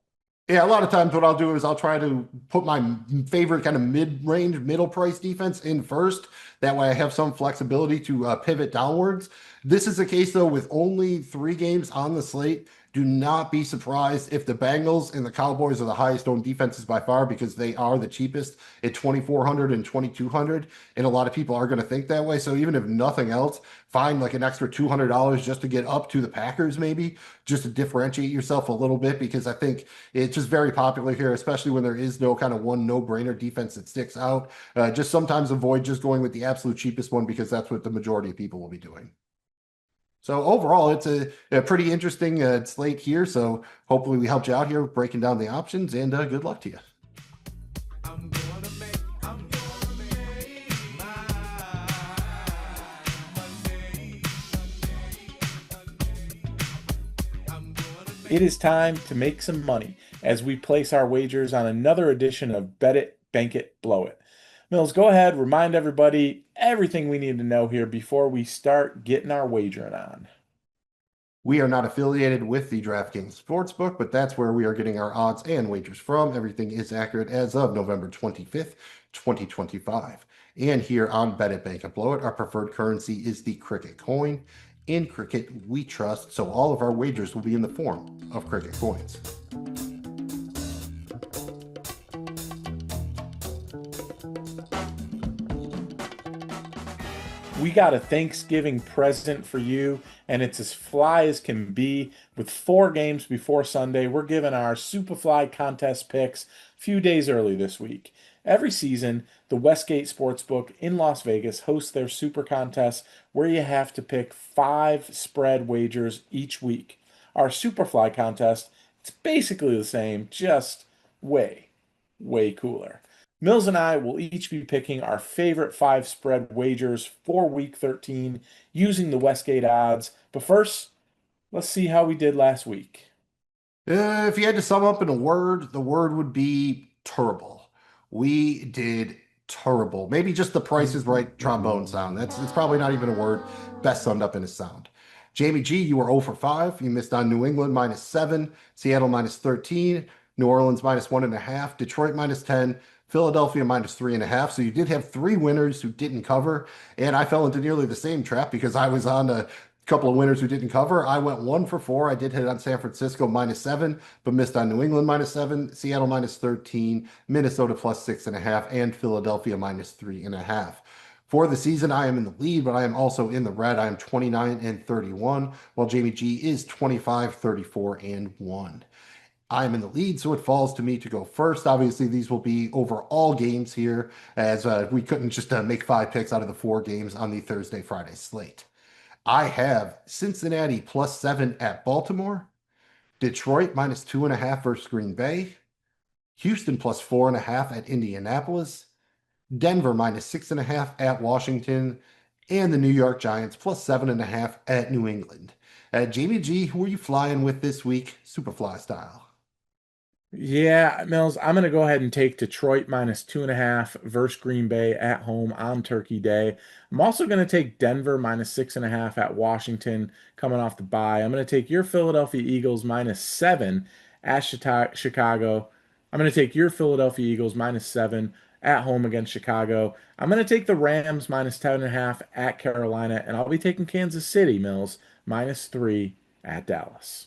Yeah, a lot of times what I'll do is I'll try to put my favorite kind of mid-range, middle price defense in first. That way I have some flexibility to pivot downwards. This is the case though with only 3 games on the slate. Do not be surprised if the Bengals and the Cowboys are the highest owned defenses by far because they are the cheapest at 2,400 and 2,200. And a lot of people are going to think that way. So even if nothing else, find like an extra $200 just to get up to the Packers, maybe just to differentiate yourself a little bit because I think it's just very popular here, especially when there is no kind of one no-brainer defense that sticks out. Just sometimes avoid just going with the absolute cheapest one because that's what the majority of people will be doing. So overall, it's a pretty interesting slate here. So hopefully we helped you out here breaking down the options and good luck to you. it is time to make some money as we place our wagers on another edition of Bet It, Bank It, Blow It. Mills, go ahead, remind everybody everything we need to know here before we start getting our wagering on. We are not affiliated with the Draftkings Sportsbook, but that's where we are getting our odds and wagers from. Everything is accurate as of November 25th, 2025. And here on Bet It, Bank It, Blow It, our preferred currency is the Cricket coin. In Cricket, we trust, so all of our wagers will be in the form of Cricket coins. We got a Thanksgiving present for you, and it's as fly as can be. With 4 games before Sunday, we're giving our Superfly contest picks a few days early this week. Every season, the Westgate Sportsbook in Las Vegas hosts their super contest where you have to pick 5 spread wagers each week. Our Superfly contest, it's basically the same, just way, way cooler. Mills and I will each be picking our favorite 5 spread wagers for week 13 using the Westgate odds. But first, let's see how we did last week. If you had to sum up in a word, the word would be terrible. We did terrible. Maybe just the Price is Right trombone sound. It's probably not even a word. Best summed up in a sound. Jamie G, you were 0 for 5. You missed on New England -7, Seattle -13, New Orleans -1.5, Detroit -10, Philadelphia -3.5. So you did have 3 winners who didn't cover, and I fell into nearly the same trap because I was on a couple of winners who didn't cover. I went 1 for 4. I did hit on San Francisco -7, but missed on New England -7, Seattle -13, Minnesota +6.5, and Philadelphia -3.5. For the season, I am in the lead, but I am also in the red. I am 29 and 31, while Jamie G is 25, 34, and 1. I am in the lead, so it falls to me to go first. Obviously, these will be over all games here, as we couldn't just make 5 picks out of the 4 games on the Thursday, Friday slate. I have Cincinnati +7 at Baltimore, Detroit -2.5 versus Green Bay, Houston +4.5 at Indianapolis, Denver minus 6.5 at Washington, and the New York Giants plus 7.5 at New England. Jamie G, who are you flying with this week, Superfly style? Yeah, Mills, I'm going to go ahead and take Detroit minus 2.5 versus Green Bay at home on Turkey Day. I'm also going to take Denver minus 6.5 at Washington coming off the bye. I'm going to take your Philadelphia Eagles minus 7 at Chicago. I'm going to take your Philadelphia Eagles minus 7 at home against Chicago. I'm going to take the Rams minus 10.5 at Carolina, and I'll be taking Kansas City, Mills, minus 3 at Dallas.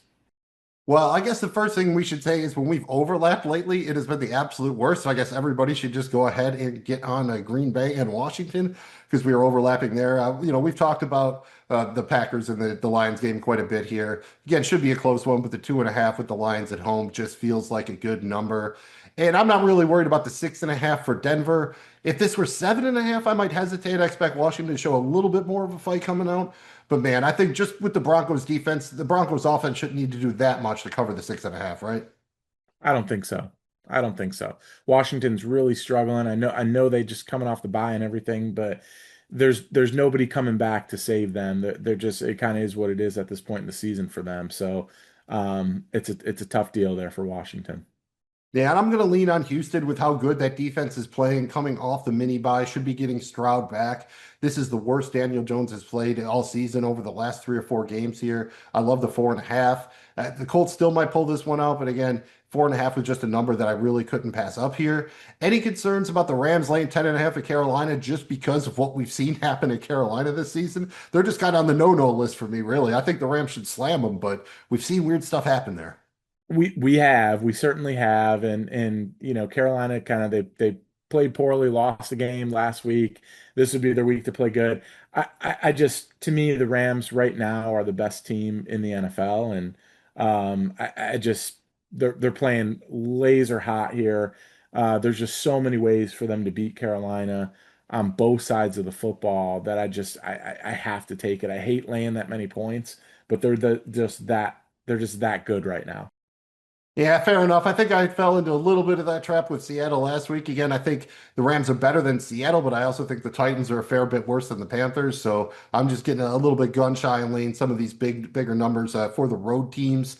Well, I guess the first thing we should say is when we've overlapped lately, it has been the absolute worst. So I guess everybody should just go ahead and get on Green Bay and Washington because we are overlapping there. We've talked about the Packers and the Lions game quite a bit here. Again, should be a close one, but the 2.5 with the Lions at home just feels like a good number. And I'm not really worried about the 6.5 for Denver. If this were 7.5, I might hesitate. I expect Washington to show a little bit more of a fight coming out. But man, I think just with the Broncos defense, the Broncos offense shouldn't need to do that much to cover the 6.5, right? I don't think so. I don't think so. Washington's really struggling. I know they just coming off the bye and everything, but there's nobody coming back to save them. They're just it kind of is what it is at this point in the season for them. So it's a tough deal there for Washington. Yeah, and I'm going to lean on Houston with how good that defense is playing, coming off the mini bye, should be getting Stroud back. This is the worst Daniel Jones has played all season over the last 3 or 4 games here. I love the 4.5. The Colts still might pull this one out, but again, 4.5 was just a number that I really couldn't pass up here. Any concerns about the Rams laying 10.5 at Carolina just because of what we've seen happen at Carolina this season? They're just kind of on the no-no list for me, really. I think the Rams should slam them, but we've seen weird stuff happen there. We certainly have, and Carolina kind of they played poorly, lost the game last week. This would be their week to play good. I just to me the Rams right now are the best team in the NFL, and I just they're playing laser hot here. There's just so many ways for them to beat Carolina on both sides of the football that I have to take it. I hate laying that many points, but they're just that good right now. Yeah, fair enough. I think I fell into a little bit of that trap with Seattle last week. Again, I think the Rams are better than Seattle, but I also think the Titans are a fair bit worse than the Panthers. So I'm just getting a little bit gun shy and laying some of these bigger numbers for the road teams.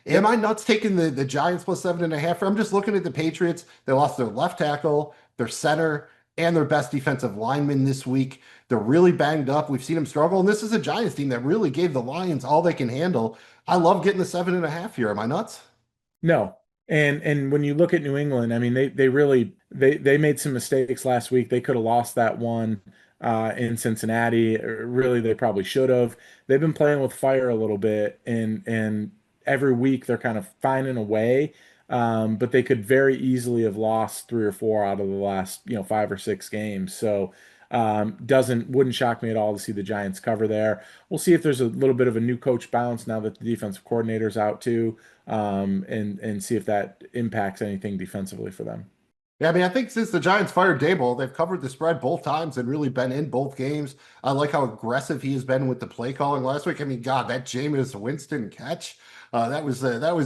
Am Yep. I nuts taking the Giants plus 7.5? I'm just looking at the Patriots. They lost their left tackle, their center, and their best defensive lineman this week. They're really banged up. We've seen them struggle, and this is a Giants team that really gave the Lions all they can handle. I love getting the 7.5 here. Am I nuts? No. And when you look at New England, I mean they really they made some mistakes last week. They could have lost that one in Cincinnati. Really, they probably should have. They've been playing with fire a little bit, and every week they're kind of finding a way. But they could very easily have lost 3 or 4 out of the last, 5 or 6 games. So doesn't wouldn't shock me at all to see the Giants cover there. We'll see if there's a little bit of a new coach bounce now that the defensive coordinator's out too, and see if that impacts anything defensively for them. Yeah, I mean, I think since the Giants fired Dable, they've covered the spread both times and really been in both games. I like how aggressive he has been with the play calling last week. I mean, God, that Jameis Winston catch, that was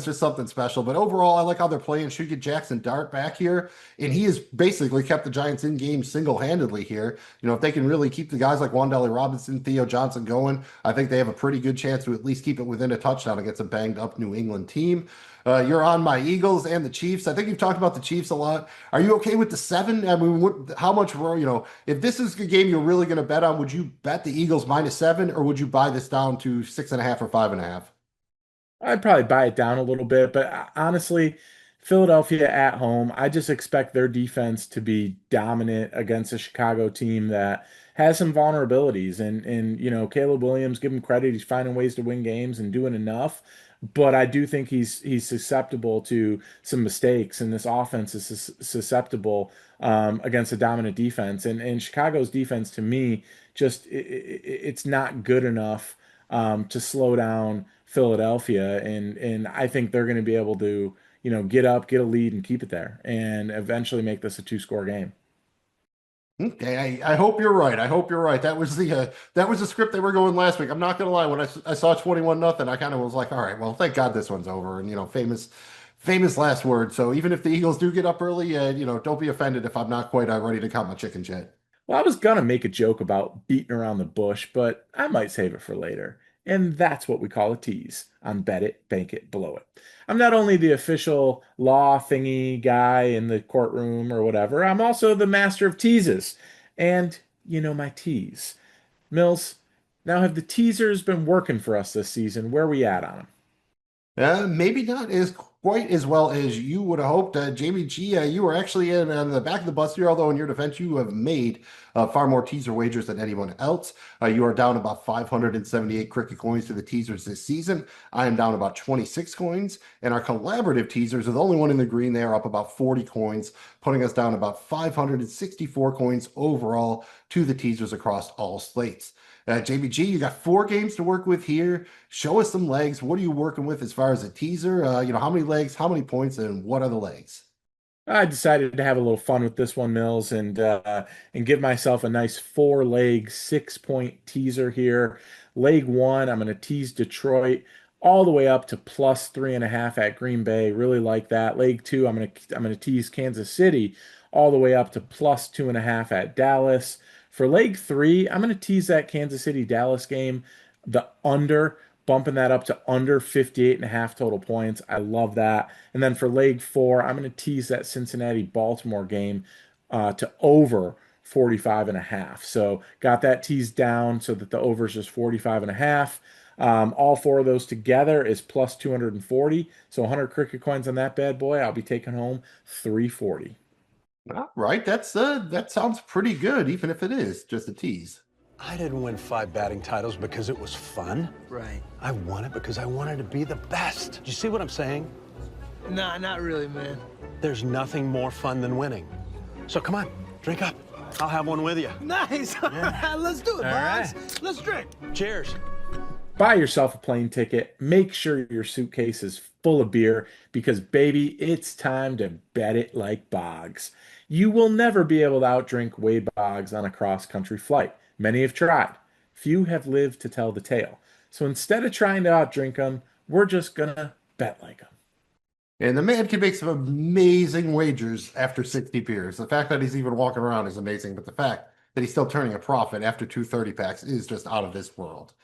just something special. But overall, I like how they're playing. Should get Jackson Dart back here, and he has basically kept the Giants in game single-handedly here. If they can really keep the guys like Wan'Dale Robinson, Theo Johnson going, I think they have a pretty good chance to at least keep it within a touchdown against a banged up New England team. You're on my Eagles and the Chiefs. I think you've talked about the Chiefs a lot. Are you okay with the 7? I mean, how much, if this is a game you're really going to bet on, would you bet the Eagles minus 7 or would you buy this down to 6.5 or 5.5? I'd probably buy it down a little bit, but honestly, Philadelphia at home, I just expect their defense to be dominant against a Chicago team that has some vulnerabilities. And Caleb Williams, give him credit, he's finding ways to win games and doing enough. But I do think he's susceptible to some mistakes, and this offense is susceptible against a dominant defense. And Chicago's defense, to me, just it's not good enough to slow down Philadelphia, and I think they're going to be able to, get up, get a lead, and keep it there, and eventually make this a two-score game. Okay, I hope you're right. I hope you're right. That was the script they were going last week. I'm not gonna lie. When I saw 21 nothing, I kind of was like, all right, well, thank God this one's over. And famous last word. So even if the Eagles do get up early, don't be offended if I'm not quite ready to count my chickens yet. Well, I was gonna make a joke about beating around the bush, but I might save it for later. And that's what we call a tease on Bet It, Bank It, Blow It. I'm not only the official law thingy guy in the courtroom or whatever, I'm also the master of teases. And you know my tease. Mills, now have the teasers been working for us this season? Where are we at on them? Maybe not as quite as well as you would have hoped. Jamie G, you were actually in on the back of the bus here, although in your defense, you have made far more teaser wagers than anyone else. You are down about 578 cricket coins to the teasers this season. I am down about 26 coins, and our collaborative teasers are the only one in the green. They are up about 40 coins, putting us down about 564 coins overall to the teasers across all slates. JBG, you got 4 games to work with here. Show us some legs. What are you working with as far as a teaser? How many legs, how many points, and what are the legs? I decided to have a little fun with this one, Mills, and give myself a nice 4 leg 6 point teaser here. Leg one, I'm going to tease Detroit all the way up to plus 3.5 at Green Bay. Really like that. Leg two, I'm gonna tease Kansas City all the way up to plus 2.5 at Dallas. For leg three, I'm going to tease that Kansas City Dallas game, the under, bumping that up to under 58.5 total points. I love that. And then for leg four, I'm going to tease that Cincinnati Baltimore game to over 45.5. So got that teased down so that the over is just 45.5. All four of those together is plus 240. So 100 cricket coins on that bad boy. I'll be taking home 340. All right, that sounds pretty good, even if it is just a tease. I didn't win 5 batting titles because it was fun. Right. I won it because I wanted to be the best. Do you see what I'm saying? Nah, not really, man. There's nothing more fun than winning. So come on, drink up. I'll have one with you. Nice. All right, let's do it, All boss. right. Let's drink. Cheers. Buy yourself a plane ticket. Make sure your suitcase is full of beer because, baby, it's time to bet it like Boggs. You will never be able to outdrink Wade Boggs on a cross-country flight. Many have tried. Few have lived to tell the tale. So instead of trying to outdrink him, we're just gonna bet like him. And the man can make some amazing wagers after 60 beers. The fact that he's even walking around is amazing, but the fact that he's still turning a profit after 230 packs is just out of this world.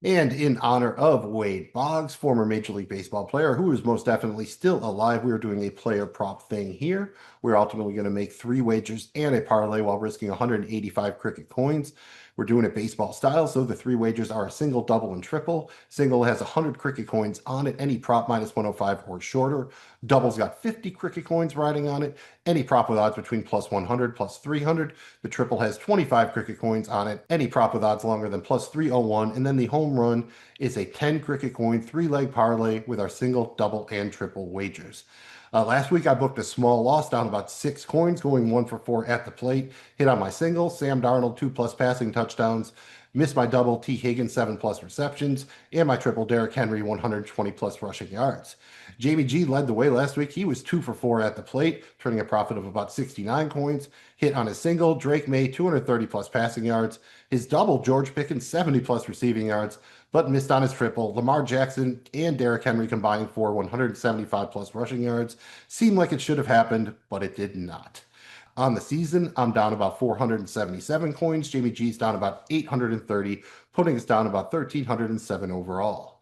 And in honor of Wade Boggs, former Major League Baseball player who is most definitely still alive, we're doing a player prop thing here. We're ultimately going to make 3 wagers and a parlay while risking 185 cricket coins. We're doing it baseball style, so the 3 wagers are a single, double, and triple. Single has 100 cricket coins on it, any prop minus 105 or shorter. Double's got 50 cricket coins riding on it, any prop with odds between plus 100, plus 300. The triple has 25 cricket coins on it, any prop with odds longer than plus 301. And then the home run is a 10 cricket coin, 3 leg parlay with our single, double, and triple wagers. Last week, I booked a small loss down about 6 coins, going 1 for 4 at the plate. Hit on my single, Sam Darnold, 2+ passing touchdowns. Missed my double, T. Higgins, 7+ receptions. And my triple, Derrick Henry, 120+ rushing yards. Jamie G led the way last week. He was 2 for 4 at the plate, turning a profit of about 69 coins. Hit on his single, Drake May, 230+ passing yards. His double, George Pickens, 70+ receiving yards, but missed on his triple. Lamar Jackson and Derrick Henry combining for 175+ rushing yards. Seemed like it should have happened, but it did not. On the season, I'm down about 477 coins. Jamie G's down about 830, putting us down about 1,307 overall.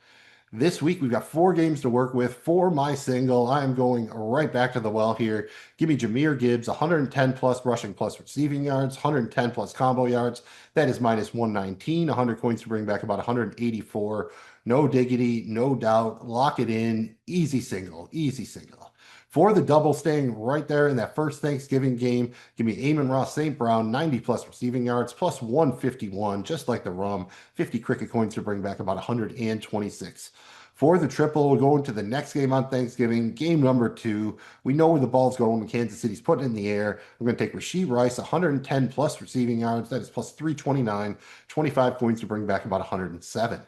This week, we've got 4 games to work with. For my single, I am going right back to the well here. Give me Jahmyr Gibbs, 110+ rushing plus receiving yards, 110+ combo yards. That is minus 119, 100 coins to bring back about 184. No diggity, no doubt. Lock it in. Easy single, easy single. For the double, staying right there in that first Thanksgiving game, give me Amon-Ra St. Brown, 90+ receiving yards, plus 151, just like the rum. 50 cricket coins to bring back about 126. For the triple, we'll go into the next game on Thanksgiving, game number 2. We know where the ball's going when Kansas City's putting it in the air. We're going to take Rashee Rice, 110+ receiving yards. That is plus 329, 25 coins to bring back about 107.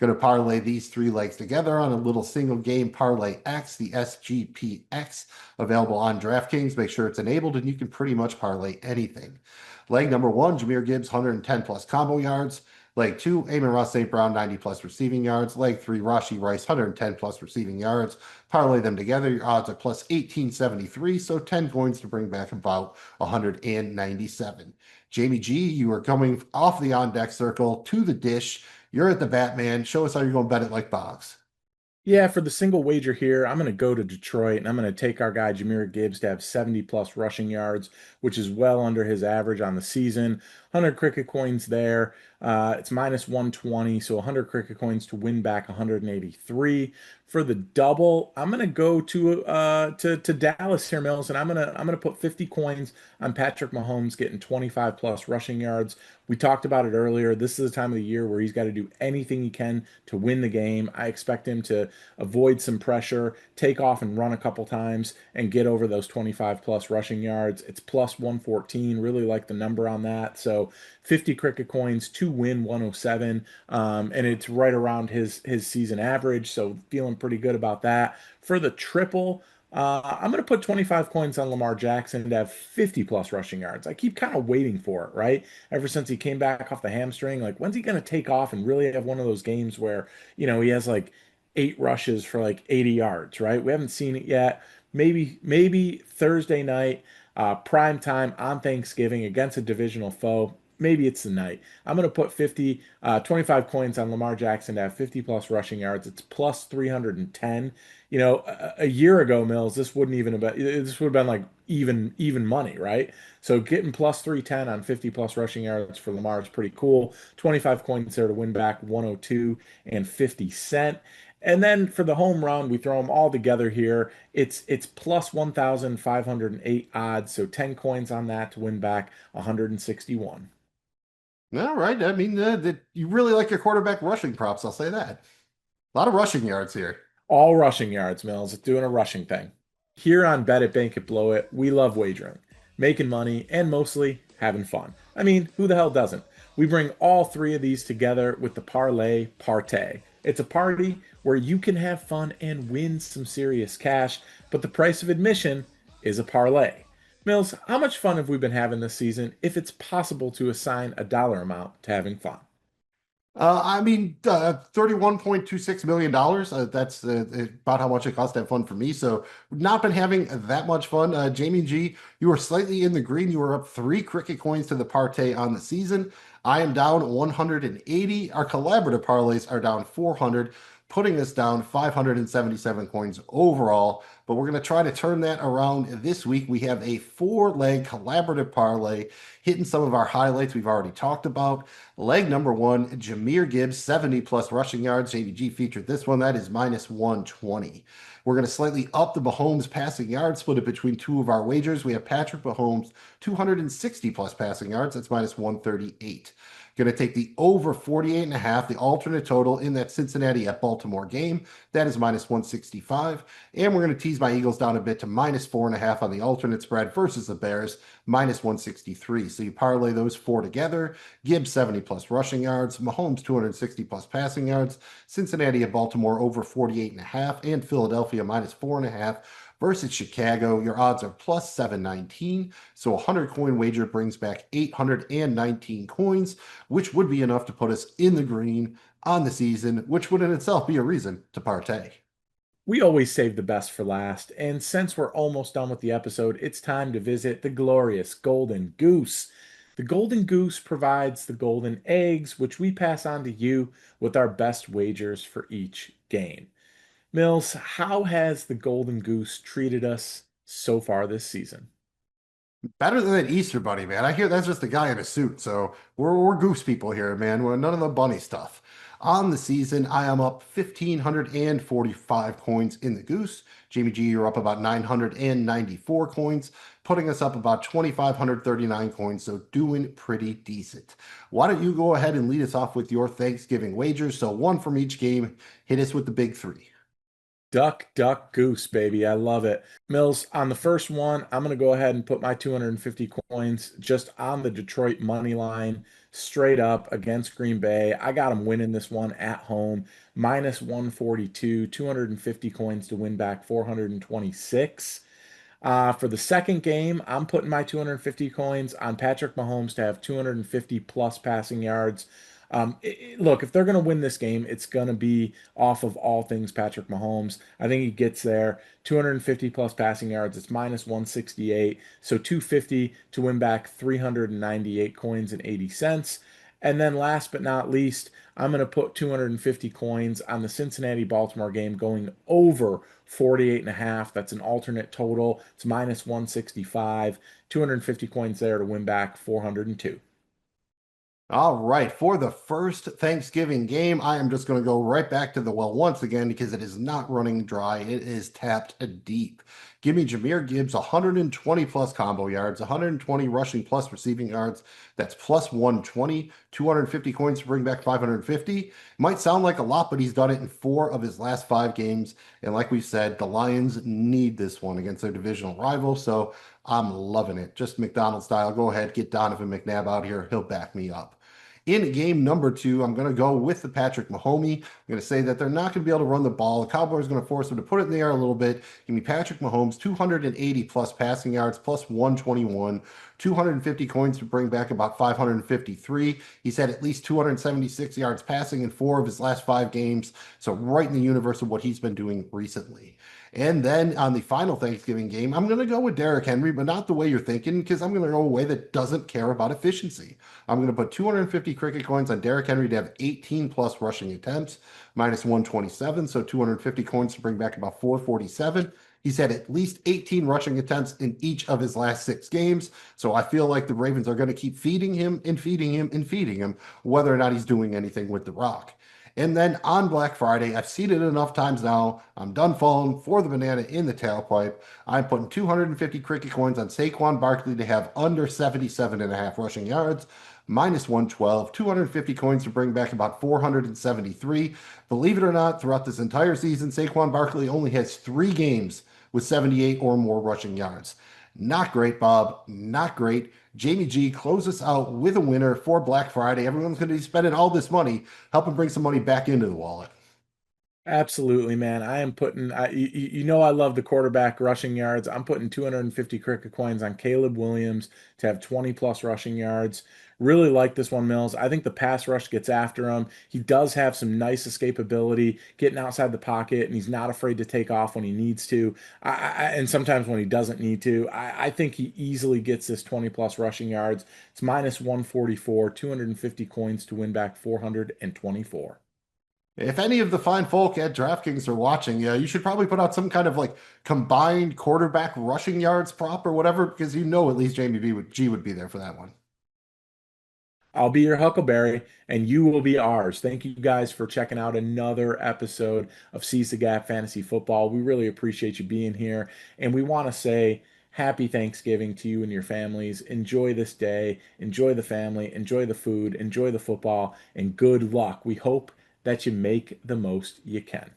Going to parlay these 3 legs together on a little single game parlay X, the SGPX, available on Draftkings. Make sure it's enabled and you can pretty much parlay anything. Leg number 1, Jahmyr Gibbs, 110+ combo yards. Leg two, Amon Ross St. Brown, 90 plus receiving yards. Leg three, Rashi Rice, 110 plus receiving yards. Parlay them together, your odds are plus 1873, so 10 points to bring back about 197. Jamie G, you are coming off the on deck circle to the dish. You're at the Batman. Show us how you're going to bet it like Boggs. Yeah, for the single wager here, I'm going to go to Detroit and I'm going to take our guy Jameer Gibbs to have 70 plus rushing yards, which is well under his average on the season. 100 cricket coins there. It's minus 120, so 100 cricket coins to win back 183. For the double, I'm going to go to Dallas here, Mills, and I'm gonna put 50 coins on Patrick Mahomes getting 25 plus rushing yards. We talked about it earlier. This is the time of the year where he's got to do anything he can to win the game. I expect him to avoid some pressure, take off and run a couple times, and get over those 25 plus rushing yards. It's plus 114. Really like the number on that. So 50 cricket coins to win 107. And it's right around his season average. So feeling pretty good about that. For the triple, I'm going to put 25 coins on Lamar Jackson to have 50 plus rushing yards. I keep kind of waiting for it, right? Ever since he came back off the hamstring, like when's he going to take off and really have one of those games where, he has like 8 rushes for like 80 yards, right? We haven't seen it yet. Maybe Thursday night, prime time on Thanksgiving against a divisional foe. Maybe it's the night. I'm going to put 25 coins on Lamar Jackson to have 50 plus rushing yards. It's plus 310. A year ago, Mills, this would have been like even money, right? So getting plus 310 on 50 plus rushing yards for Lamar is pretty cool. 25 coins there to win back 102 and 50 cent. And then for the home run, we throw them all together here. It's plus 1,508 odds, so 10 coins on that to win back 161. All right. I mean, you really like your quarterback rushing props. I'll say that. A lot of rushing yards here. All rushing yards, Mills. It's doing a rushing thing. Here on Bet It, Bank It, Blow It, we love wagering, making money, and mostly having fun. I mean, who the hell doesn't? We bring all three of these together with the Parlay Partay. It's a party where you can have fun and win some serious cash, but the price of admission is a parlay. Mills, how much fun have we been having this season if it's possible to assign a dollar amount to having fun? I mean, $31.26 million. That's about how much it cost to have fun for me. So, not been having that much fun. Jamie G, you were slightly in the green. You were up 3 cricket coins to the partay on the season. I am down 180. Our collaborative parlays are down 400, putting us down 577 coins overall. But we're going to try to turn that around this week. We have a 4-leg collaborative parlay hitting some of our highlights we've already talked about. Leg number one, Jameer Gibbs, 70 plus rushing yards. JVG featured this one. That is minus 120. We're going to slightly up the Mahomes passing yards, split it between two of our wagers. We have Patrick Mahomes, 260 plus passing yards. That's minus 138. Going to take the over 48.5, the alternate total in that Cincinnati at Baltimore game. That is minus 165. And we're going to tease my Eagles down a bit to minus 4.5 on the alternate spread versus the Bears, minus 163. So you parlay those four together. Gibbs 70 plus rushing yards, Mahomes 260 plus passing yards, Cincinnati at Baltimore over 48.5, and Philadelphia minus 4.5 versus Chicago. Your odds are plus 719. So a 100 coin wager brings back 819 coins, which would be enough to put us in the green on the season, which would in itself be a reason to partay. We always save the best for last, and since we're almost done with the episode, it's time to visit the glorious Golden Goose. The Golden Goose provides the golden eggs, which we pass on to you with our best wagers for each game. Mills, how has the Golden Goose treated us so far this season? Better than that Easter Bunny, man. I hear that's just a guy in a suit. So we're goose people here, man. We're none of the bunny stuff. On the season, I am up 1,545 coins in the goose. Jamie G, you're up about 994 coins, putting us up about 2,539 coins. So doing pretty decent. Why don't you go ahead and lead us off with your Thanksgiving wagers? So one from each game. Hit us with the big three. Duck, duck, goose, baby. I love it. Mills, on the first one, I'm going to go ahead and put my 250 coins just on the Detroit money line, straight up against Green Bay. I got them winning this one at home, minus 142, 250 coins to win back 426. For the second game, I'm putting my 250 coins on Patrick Mahomes to have 250 plus passing yards. Look, if they're going to win this game, it's going to be off of all things Patrick Mahomes. I think he gets there. 250 plus passing yards. It's minus 168. So 250 to win back 398 coins and 80 cents. And then last but not least, I'm going to put 250 coins on the Cincinnati Baltimore game going over 48 and a half. That's an alternate total. It's minus 165. 250 coins there to win back 402. All right, for the first Thanksgiving game, I am just going to go right back to the well once again because it is not running dry. It is tapped deep. Give me Jahmyr Gibbs 120 plus combo yards, 120 rushing plus receiving yards. That's plus 120, 250 coins to bring back 550. Might sound like a lot, but he's done it in 4 of his last 5 games. And like we said, the Lions need this one against their divisional rival. So I'm loving it. Just McDonald's style. Go ahead, get Donovan McNabb out here. He'll back me up. In game number 2, I'm going to go with the Patrick Mahomes. I'm going to say that they're not going to be able to run the ball. The Cowboys are going to force them to put it in the air a little bit. Give me Patrick Mahomes, 280 plus passing yards, plus 121, 250 coins to bring back about 553. He's had at least 276 yards passing in 4 of his last 5 games. So right in the universe of what he's been doing recently. And then on the final Thanksgiving game, I'm going to go with Derrick Henry, but not the way you're thinking, because I'm going to go a way that doesn't care about efficiency. I'm going to put 250 cricket coins on Derrick Henry to have 18 plus rushing attempts, minus 127, so 250 coins to bring back about 447. He's had at least 18 rushing attempts in each of his last 6 games, so I feel like the Ravens are going to keep feeding him and feeding him and feeding him, whether or not he's doing anything with the rock. And then on Black Friday, I've seen it enough times now. I'm done falling for the banana in the tailpipe. I'm putting 250 cricket coins on Saquon Barkley to have under 77.5 rushing yards, minus 112, 250 coins to bring back about 473. Believe it or not, throughout this entire season, Saquon Barkley only has 3 games with 78 or more rushing yards. Not great, Bob. Not great. Jamie G closes out with a winner for Black Friday. Everyone's going to be spending all this money, helping bring some money back into the wallet. Absolutely, man. I am putting, I love the quarterback rushing yards. I'm putting 250 cricket coins on Caleb Williams to have 20 plus rushing yards. Really like this one, Mills. I think the pass rush gets after him. He does have some nice escapability, getting outside the pocket, and he's not afraid to take off when he needs to. And sometimes when he doesn't need to. I think he easily gets this 20 plus rushing yards. It's minus 144, 250 coins to win back 424. If any of the fine folk at Draftkings are watching, you should probably put out some kind of like combined quarterback rushing yards prop or whatever, because at least Jamie G would be there for that one. I'll be your Huckleberry, and you will be ours. Thank you guys for checking out another episode of Seize the Gap Fantasy Football. We really appreciate you being here, and we want to say happy Thanksgiving to you and your families. Enjoy this day, enjoy the family, enjoy the food, enjoy the football, and good luck. We hope that you make the most you can.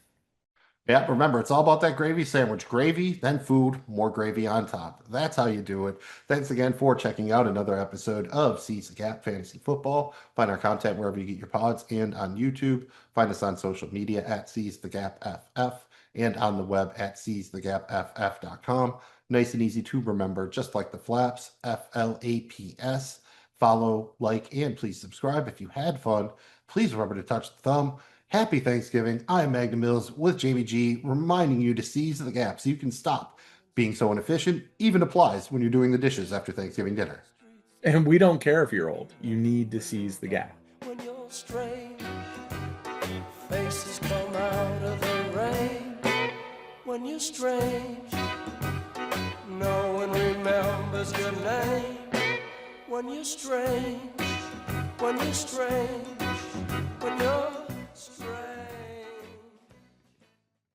Yeah, remember, it's all about that gravy sandwich. Gravy, then food, more gravy on top. That's how you do it. Thanks again for checking out another episode of Seize the Gap Fantasy Football. Find our content wherever you get your pods and on YouTube. Find us on social media at Seize the Gap FF and on the web at seizethegapff.com. Nice and easy to remember, just like the flaps, FLAPS. Follow, like, and please subscribe. If you had fun, please remember to touch the thumb. Happy Thanksgiving. I'm Magnum Mills with Jamie G, reminding you to seize the gap so you can stop being so inefficient. Even applies when you're doing the dishes after Thanksgiving dinner. And we don't care if you're old. You need to seize the gap. When you're strange, faces come out of the rain. When you're strange, no one remembers your name. When you're strange, when you're strange, when you're